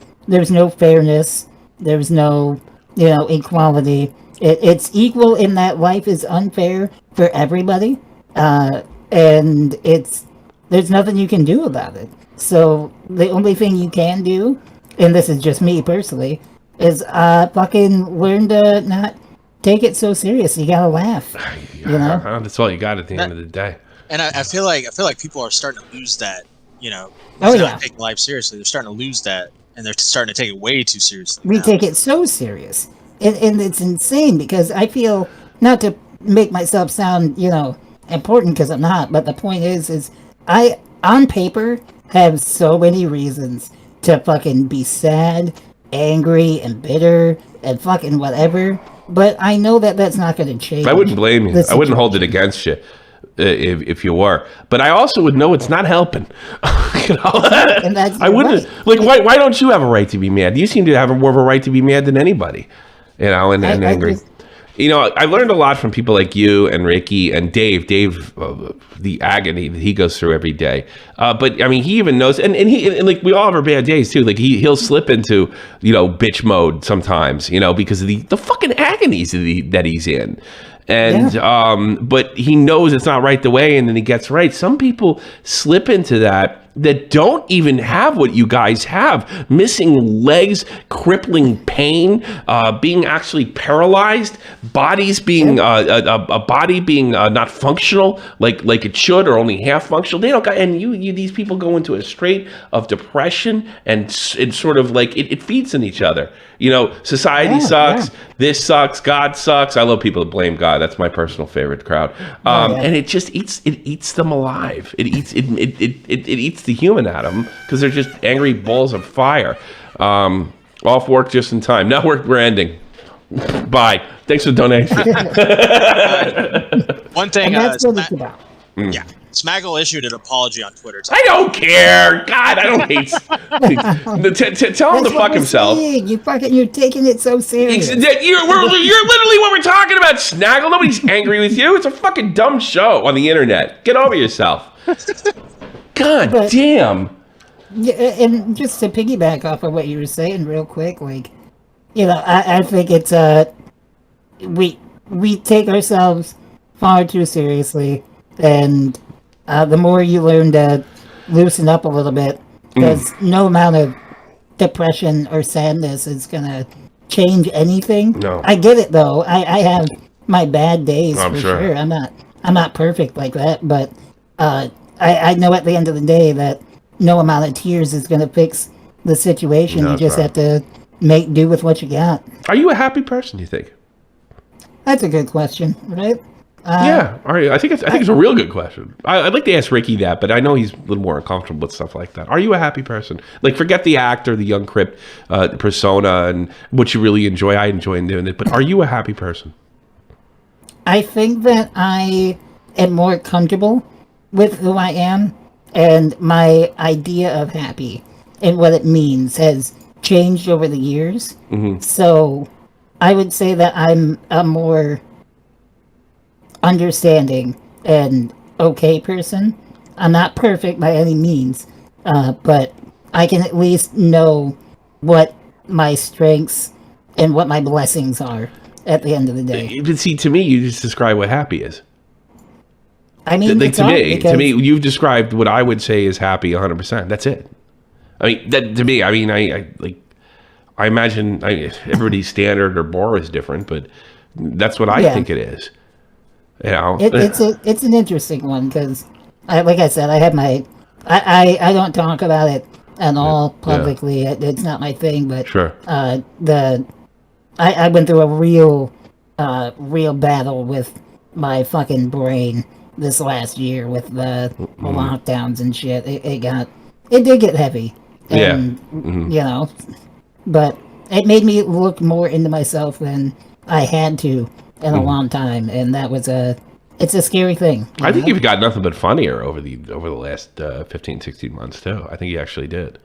fairness. There's no, equality. It's equal in that life is unfair for everybody, and there's nothing you can do about it. So the only thing you can do, and this is just me personally, is fucking learn to not take it so serious. You gotta laugh. You know, that's all you got at the end of the day. And I feel like people are starting to lose that. You know, Oh, they're yeah. not taking life seriously. They're starting to lose that, and they're starting to take it way too seriously. we take it so serious, and it's insane because I feel, not to make myself sound, you know, important, because I'm not, but the point is I on paper have so many reasons to fucking be sad, angry, and bitter, and fucking whatever. But I know that that's not going to change. I wouldn't blame you. the I wouldn't hold it against you if you were. But I also would know it's not helping. You know? And that's I wouldn't like. Why don't you have a right to be mad? You seem to have more of a right to be mad than anybody. You know, and angry. You know, I learned a lot from people like you and Ricky and Dave. Dave, the agony that he goes through every day. But I mean, he even knows, and like we all have our bad days too. Like he'll slip into, you know, bitch mode sometimes, you know, because of the fucking agonies that he's in. And but he knows it's not right the way, and then he gets right. Some people slip into that don't even have what you guys have: missing legs, crippling pain, being actually paralyzed, bodies being a body being not functional like it should, or only half functional. They don't got, and these people go into a state of depression, and it's sort of like it feeds on each other. You know, society sucks. This sucks. God sucks. I love people that blame God. That's my personal favorite crowd. And it just eats them alive. It eats the human at them because they're just angry balls of fire. Off work just in time. Now we're ending. Bye. Thanks for the donation. One thing, And that's what it's about. yeah, Smaggle issued an apology on Twitter. I don't care. God, I don't hate. Tell him to fuck himself. You're taking it so serious. You're literally what we're talking about, Snaggle. Nobody's angry with you. It's a fucking dumb show on the internet. Get over yourself. God damn. Yeah, and just to piggyback off of what you were saying real quick, like, you know, I think it's we take ourselves far too seriously, and the more you learn to loosen up a little bit, because no amount of depression or sadness is gonna change anything. No. I get it though. I have my bad days I'm for sure. sure. I'm not perfect like that, but I know at the end of the day that no amount of tears is gonna fix the situation. No, you just right. have to make do with what you got. Are you a happy person, you think? That's a good question, right? Yeah, all right. I think it's a real good question. I'd like to ask Ricky that, but I know he's a little more uncomfortable with stuff like that. Are you a happy person? Like, forget the actor, the Yungcripp persona, and what you really enjoy. I enjoy doing it, but are you a happy person? I think that I am more comfortable with who I am, and my idea of happy and what it means has changed over the years. Mm-hmm. So I would say that I'm a more understanding and okay person. I'm not perfect by any means, but I can at least know what my strengths and what my blessings are at the end of the day. But see, to me, you just describe what happy is. I mean, Like, it's to hard me, because- you've described what I would say is happy 100%. That's it. I mean, that to me, I mean, I imagine everybody's standard or bar is different, but that's what I Yeah. think it is. You know, It's an interesting one because, like I said, I have my I don't talk about it at all publicly. It's not my thing, but Sure. I went through a real battle with my fucking brain this last year with the lockdowns and shit. It did get heavy. And, you know, but it made me look more into myself than I had to in a long time, and that was it's a scary thing. I think you've got nothing but funnier over the last 15, 16 months too. I think you actually did.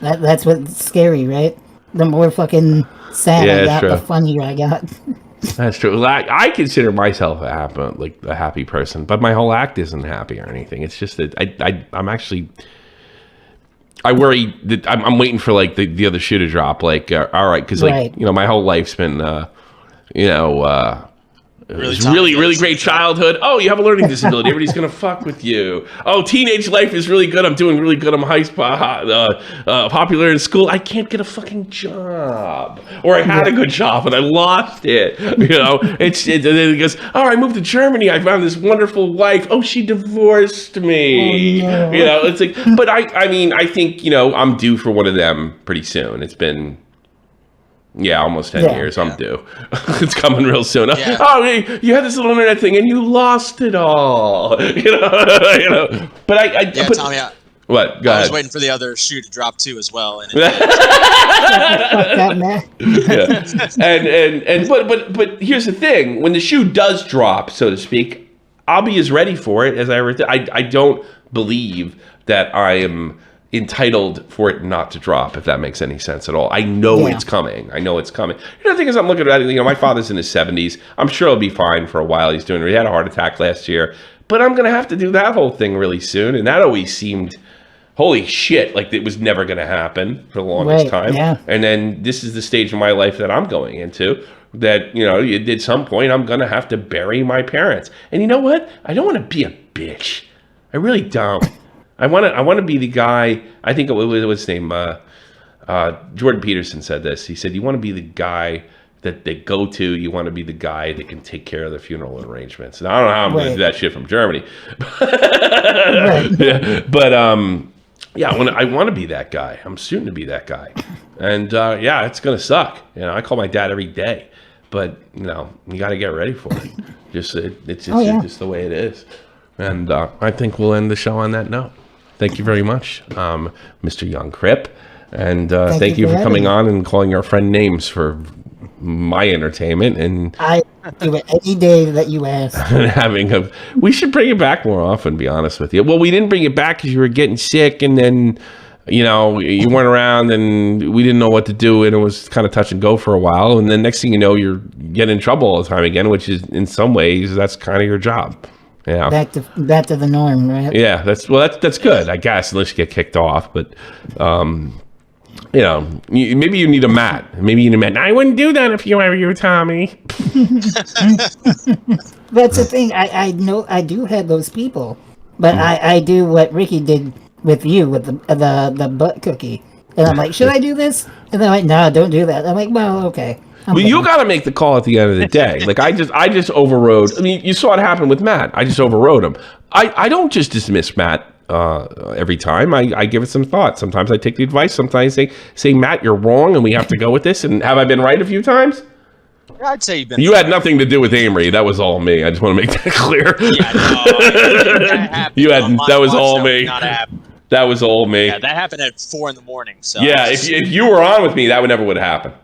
That's what's scary, right? The more fucking sad I got, true. the funnier I got. That's true. I consider myself a happy person, but my whole act isn't happy or anything. It's just that I'm actually. I worry that I'm waiting for like the other shoe to drop. Like, all right, because like you know, my whole life's been It was really great childhood. Oh, you have a learning disability. Everybody's going to fuck with you. Oh, teenage life is really good. I'm doing really good. I'm popular in school. I can't get a fucking job. Or I had a good job and I lost it. You know, and then he goes, oh, I moved to Germany. I found this wonderful wife. Oh, she divorced me. Oh, no. You know, it's like, but I mean, I think, you know, I'm due for one of them pretty soon. It's been... Yeah, almost 10 years. I'm due. It's coming real soon. Yeah. Oh, you had this little internet thing and you lost it all. You know. But Tommy. What? Go I ahead. was waiting for the other shoe to drop too as well. And but here's the thing: when the shoe does drop, so to speak, I'll be as ready for it as I ever. I don't believe that I am entitled for it not to drop, if that makes any sense at all. I know it's coming. I know it's coming. You know, the thing is, I'm looking at it, you know, my father's in his 70s. I'm sure he'll be fine for a while. He had a heart attack last year. But I'm going to have to do that whole thing really soon. And that always seemed, holy shit, like it was never going to happen for the longest time. Yeah. And then this is the stage of my life that I'm going into, that, you know, at some point I'm going to have to bury my parents. And you know what? I don't want to be a bitch. I really don't. I want to be the guy. I think it was his name. Jordan Peterson said this. He said, "You want to be the guy that they go to. You want to be the guy that can take care of the funeral arrangements." And I don't know how I'm going to do that shit from Germany, but yeah, I want to be that guy. I'm soon to be that guy, and yeah, it's gonna suck. You know, I call my dad every day, but you know, you got to get ready for it. It's just the way it is. And I think we'll end the show on that note. Thank you very much, Mr. Yungcripp. And thank you for coming on and calling our friend names for my entertainment. And I do it any day that you ask. We should bring it back more often, to be honest with you. Well, we didn't bring it back because you were getting sick, and then, you know, you weren't around and we didn't know what to do, and it was kind of touch and go for a while. And then next thing you know, you're getting in trouble all the time again, which is, in some ways, that's kind of your job. Yeah. Back to the norm, right? Yeah, that's good, I guess, unless you get kicked off. But you know, maybe you need a mat. Maybe you need a mat. I wouldn't do that if you were you, Tommy. That's the thing. I know I do have those people, but I do what Ricky did with you with the butt cookie, and I'm like, should I do this? And they're like, no, don't do that. I'm like, well, okay. Well, you got to make the call at the end of the day. Like I just overrode. I mean, you saw it happen with Matt. I just overrode him. I don't just dismiss Matt every time. I give it some thought. Sometimes I take the advice. Sometimes I say, Matt, you're wrong, and we have to go with this. And have I been right a few times? I'd say you've been. You had nothing to do with Amory. That was all me. I just want to make that clear. Yeah, no, that was all me. That was all me. Yeah, that happened at 4 a.m. So yeah, if you were on with me, that would never would happen.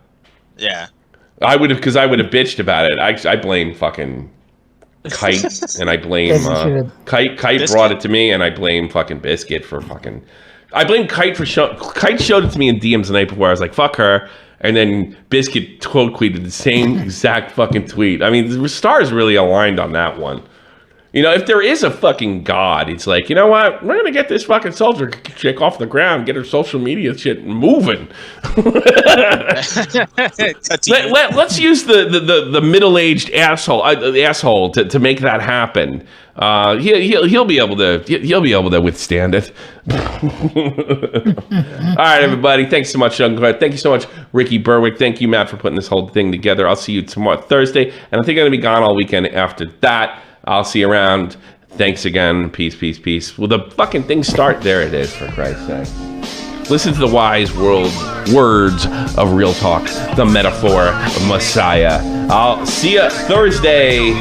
Yeah. I would have, because I would have bitched about it. I blame fucking Kite, and I blame Kite. Kite brought it to me, and I blame fucking Biscuit for fucking. I blame Kite for Kite showed it to me in DMs the night before. I was like, "Fuck her," and then Biscuit quote tweeted the same exact fucking tweet. I mean, the stars really aligned on that one. You know, if there is a fucking God, it's like, you know what? We're gonna get this fucking soldier chick off the ground, get her social media shit moving. Let's use the middle-aged asshole to make that happen. He'll be able to withstand it. All right, everybody. Thanks so much, Yungcripp. Thank you so much, Ricky Berwick. Thank you, Matt, for putting this whole thing together. I'll see you tomorrow, Thursday, and I think I'm gonna be gone all weekend after that. I'll see you around. Thanks again. Peace, peace, peace. Will the fucking thing start? There it is, for Christ's sake. Listen to the wise words of Real Talk, the metaphor of Messiah. I'll see you Thursday.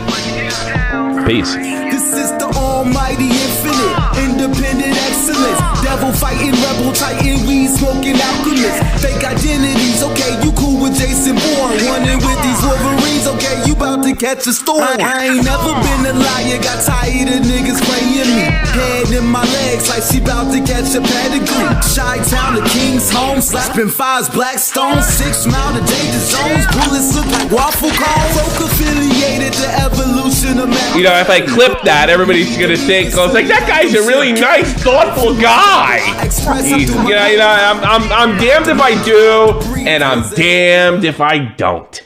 Peace. This is the almighty infinite, independent excellence. Devil fighting, rebel titan, weed smoking alchemist. Fake identities, okay, you cool with Jason Bourne. Running with these Wolverines, okay, you about to catch a storm. I ain't never been a liar, got tired of niggas playing me. Head in my legs like she about to catch a pedigree. Chi-town to King's home, slapping fives, black stones. 6 mile to danger zones, bullets look like waffle cones. Folk affiliated to evolution of man. You know, if I clip that, everybody's gonna think, "Oh, it's like that guy's a really nice, thoughtful guy." I'm damned if I do, and I'm damned if I don't.